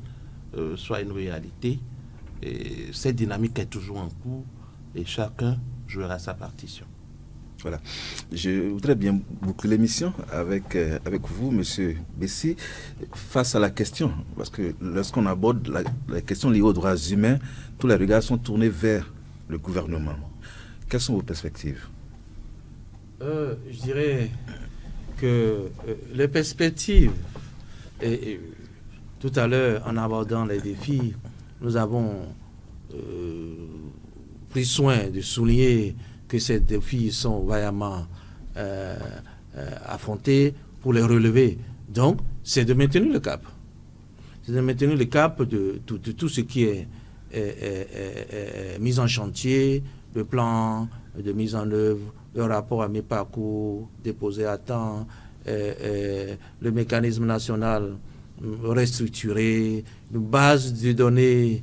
soit une réalité. Et cette dynamique est toujours en cours et chacun jouera sa partition. Voilà. Je voudrais bien boucler l'émission avec vous, M. Bessi, face à la question. Parce que lorsqu'on aborde la question liée aux droits humains, tous les regards sont tournés vers le gouvernement. Quelles sont vos perspectives? Je dirais que les perspectives, et tout à l'heure, en abordant les défis, nous avons pris soin de souligner que ces défis sont vaillamment affrontés pour les relever. Donc, c'est de maintenir le cap. C'est de maintenir le cap de tout ce qui est mis en chantier, le plan de mise en œuvre, le rapport à mi-parcours déposé à temps, le mécanisme national restructuré, une base de données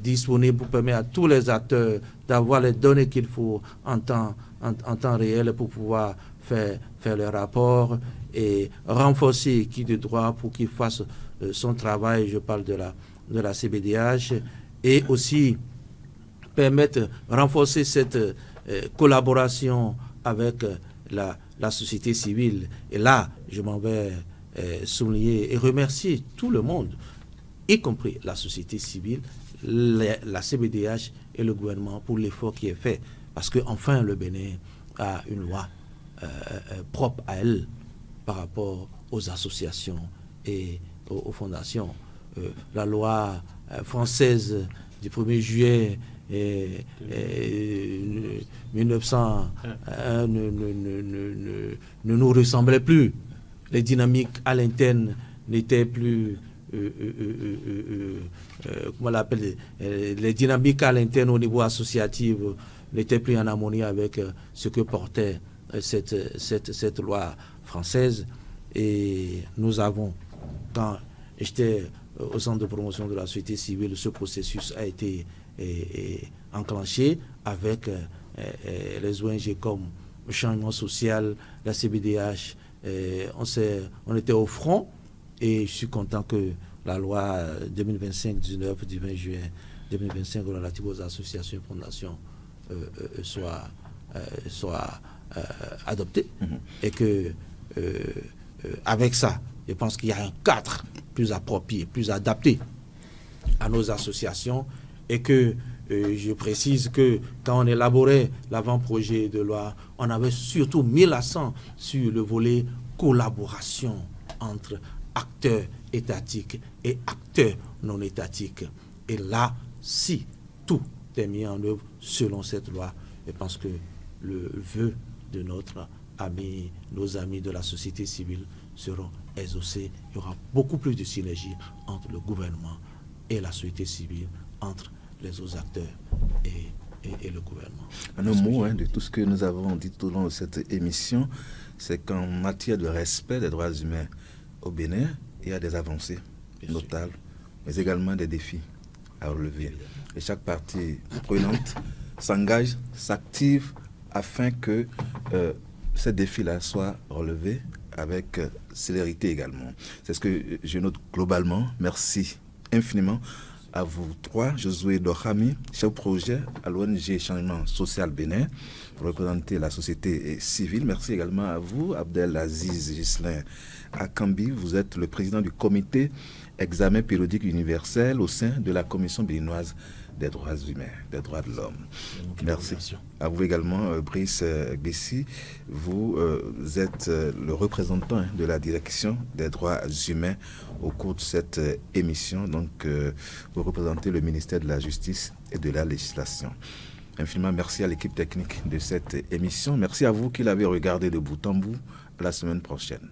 disponible pour permettre à tous les acteurs d'avoir les données qu'il faut en temps réel pour pouvoir faire le rapport et renforcer qui de droit pour qu'il fasse son travail. Je parle de la CBDH et aussi renforcer cette collaboration avec la société civile. Et là, je m'en vais souligner et remercier tout le monde, y compris la société civile, la CBDH et le gouvernement pour l'effort qui est fait. Parce qu'enfin, le Bénin a une loi propre à elle par rapport aux associations et aux fondations. La loi française du 1er juillet 1901 ne nous ressemblait plus. Les dynamiques à l'interne n'étaient plus... comment on l'appelle, les dynamiques à l'interne au niveau associatif n'étaient plus en harmonie avec ce que portait cette loi française. Et nous avons, quand j'étais au centre de promotion de la société civile, ce processus a été enclenché avec les ONG comme le Changement Social, la CBDH. On était au front et je suis content que la loi 2025-19 du 20 juin 2025 relative aux associations et fondations soit adoptée et que avec ça, je pense qu'il y a un cadre plus approprié, plus adapté à nos associations et que je précise que quand on élaborait l'avant-projet de loi, on avait surtout mis l'accent sur le volet collaboration entre acteurs étatiques et acteurs non étatiques. Et là, si tout est mis en œuvre selon cette loi, je pense que le vœu de nos amis de la société civile seront exaucés. Il y aura beaucoup plus de synergie entre le gouvernement et la société civile, entre les autres acteurs et le gouvernement. Un mot de tout ce que nous avons dit tout au long de cette émission, c'est qu'en matière de respect des droits humains au Bénin, il y a des avancées notables, mais également des défis à relever. Et chaque partie prenante s'engage, s'active afin que ces défis-là soient relevés avec célérité également. C'est ce que je note globalement. Merci infiniment à vous trois, Josué Dohami, chef projet à l'ONG Changement Social Bénin, pour représenter la société civile. Merci également à vous, Abdelaziz Ghislain Akambi. Vous êtes le président du comité examen périodique universel au sein de la Commission béninoise des droits humains, des droits de l'homme. Merci. À vous également, Brice Bessi. Vous êtes le représentant de la direction des droits humains au cours de cette émission. Donc, vous représentez le ministère de la Justice et de la Législation. Infiniment merci à l'équipe technique de cette émission. Merci à vous qui l'avez regardé de bout en bout. À la semaine prochaine.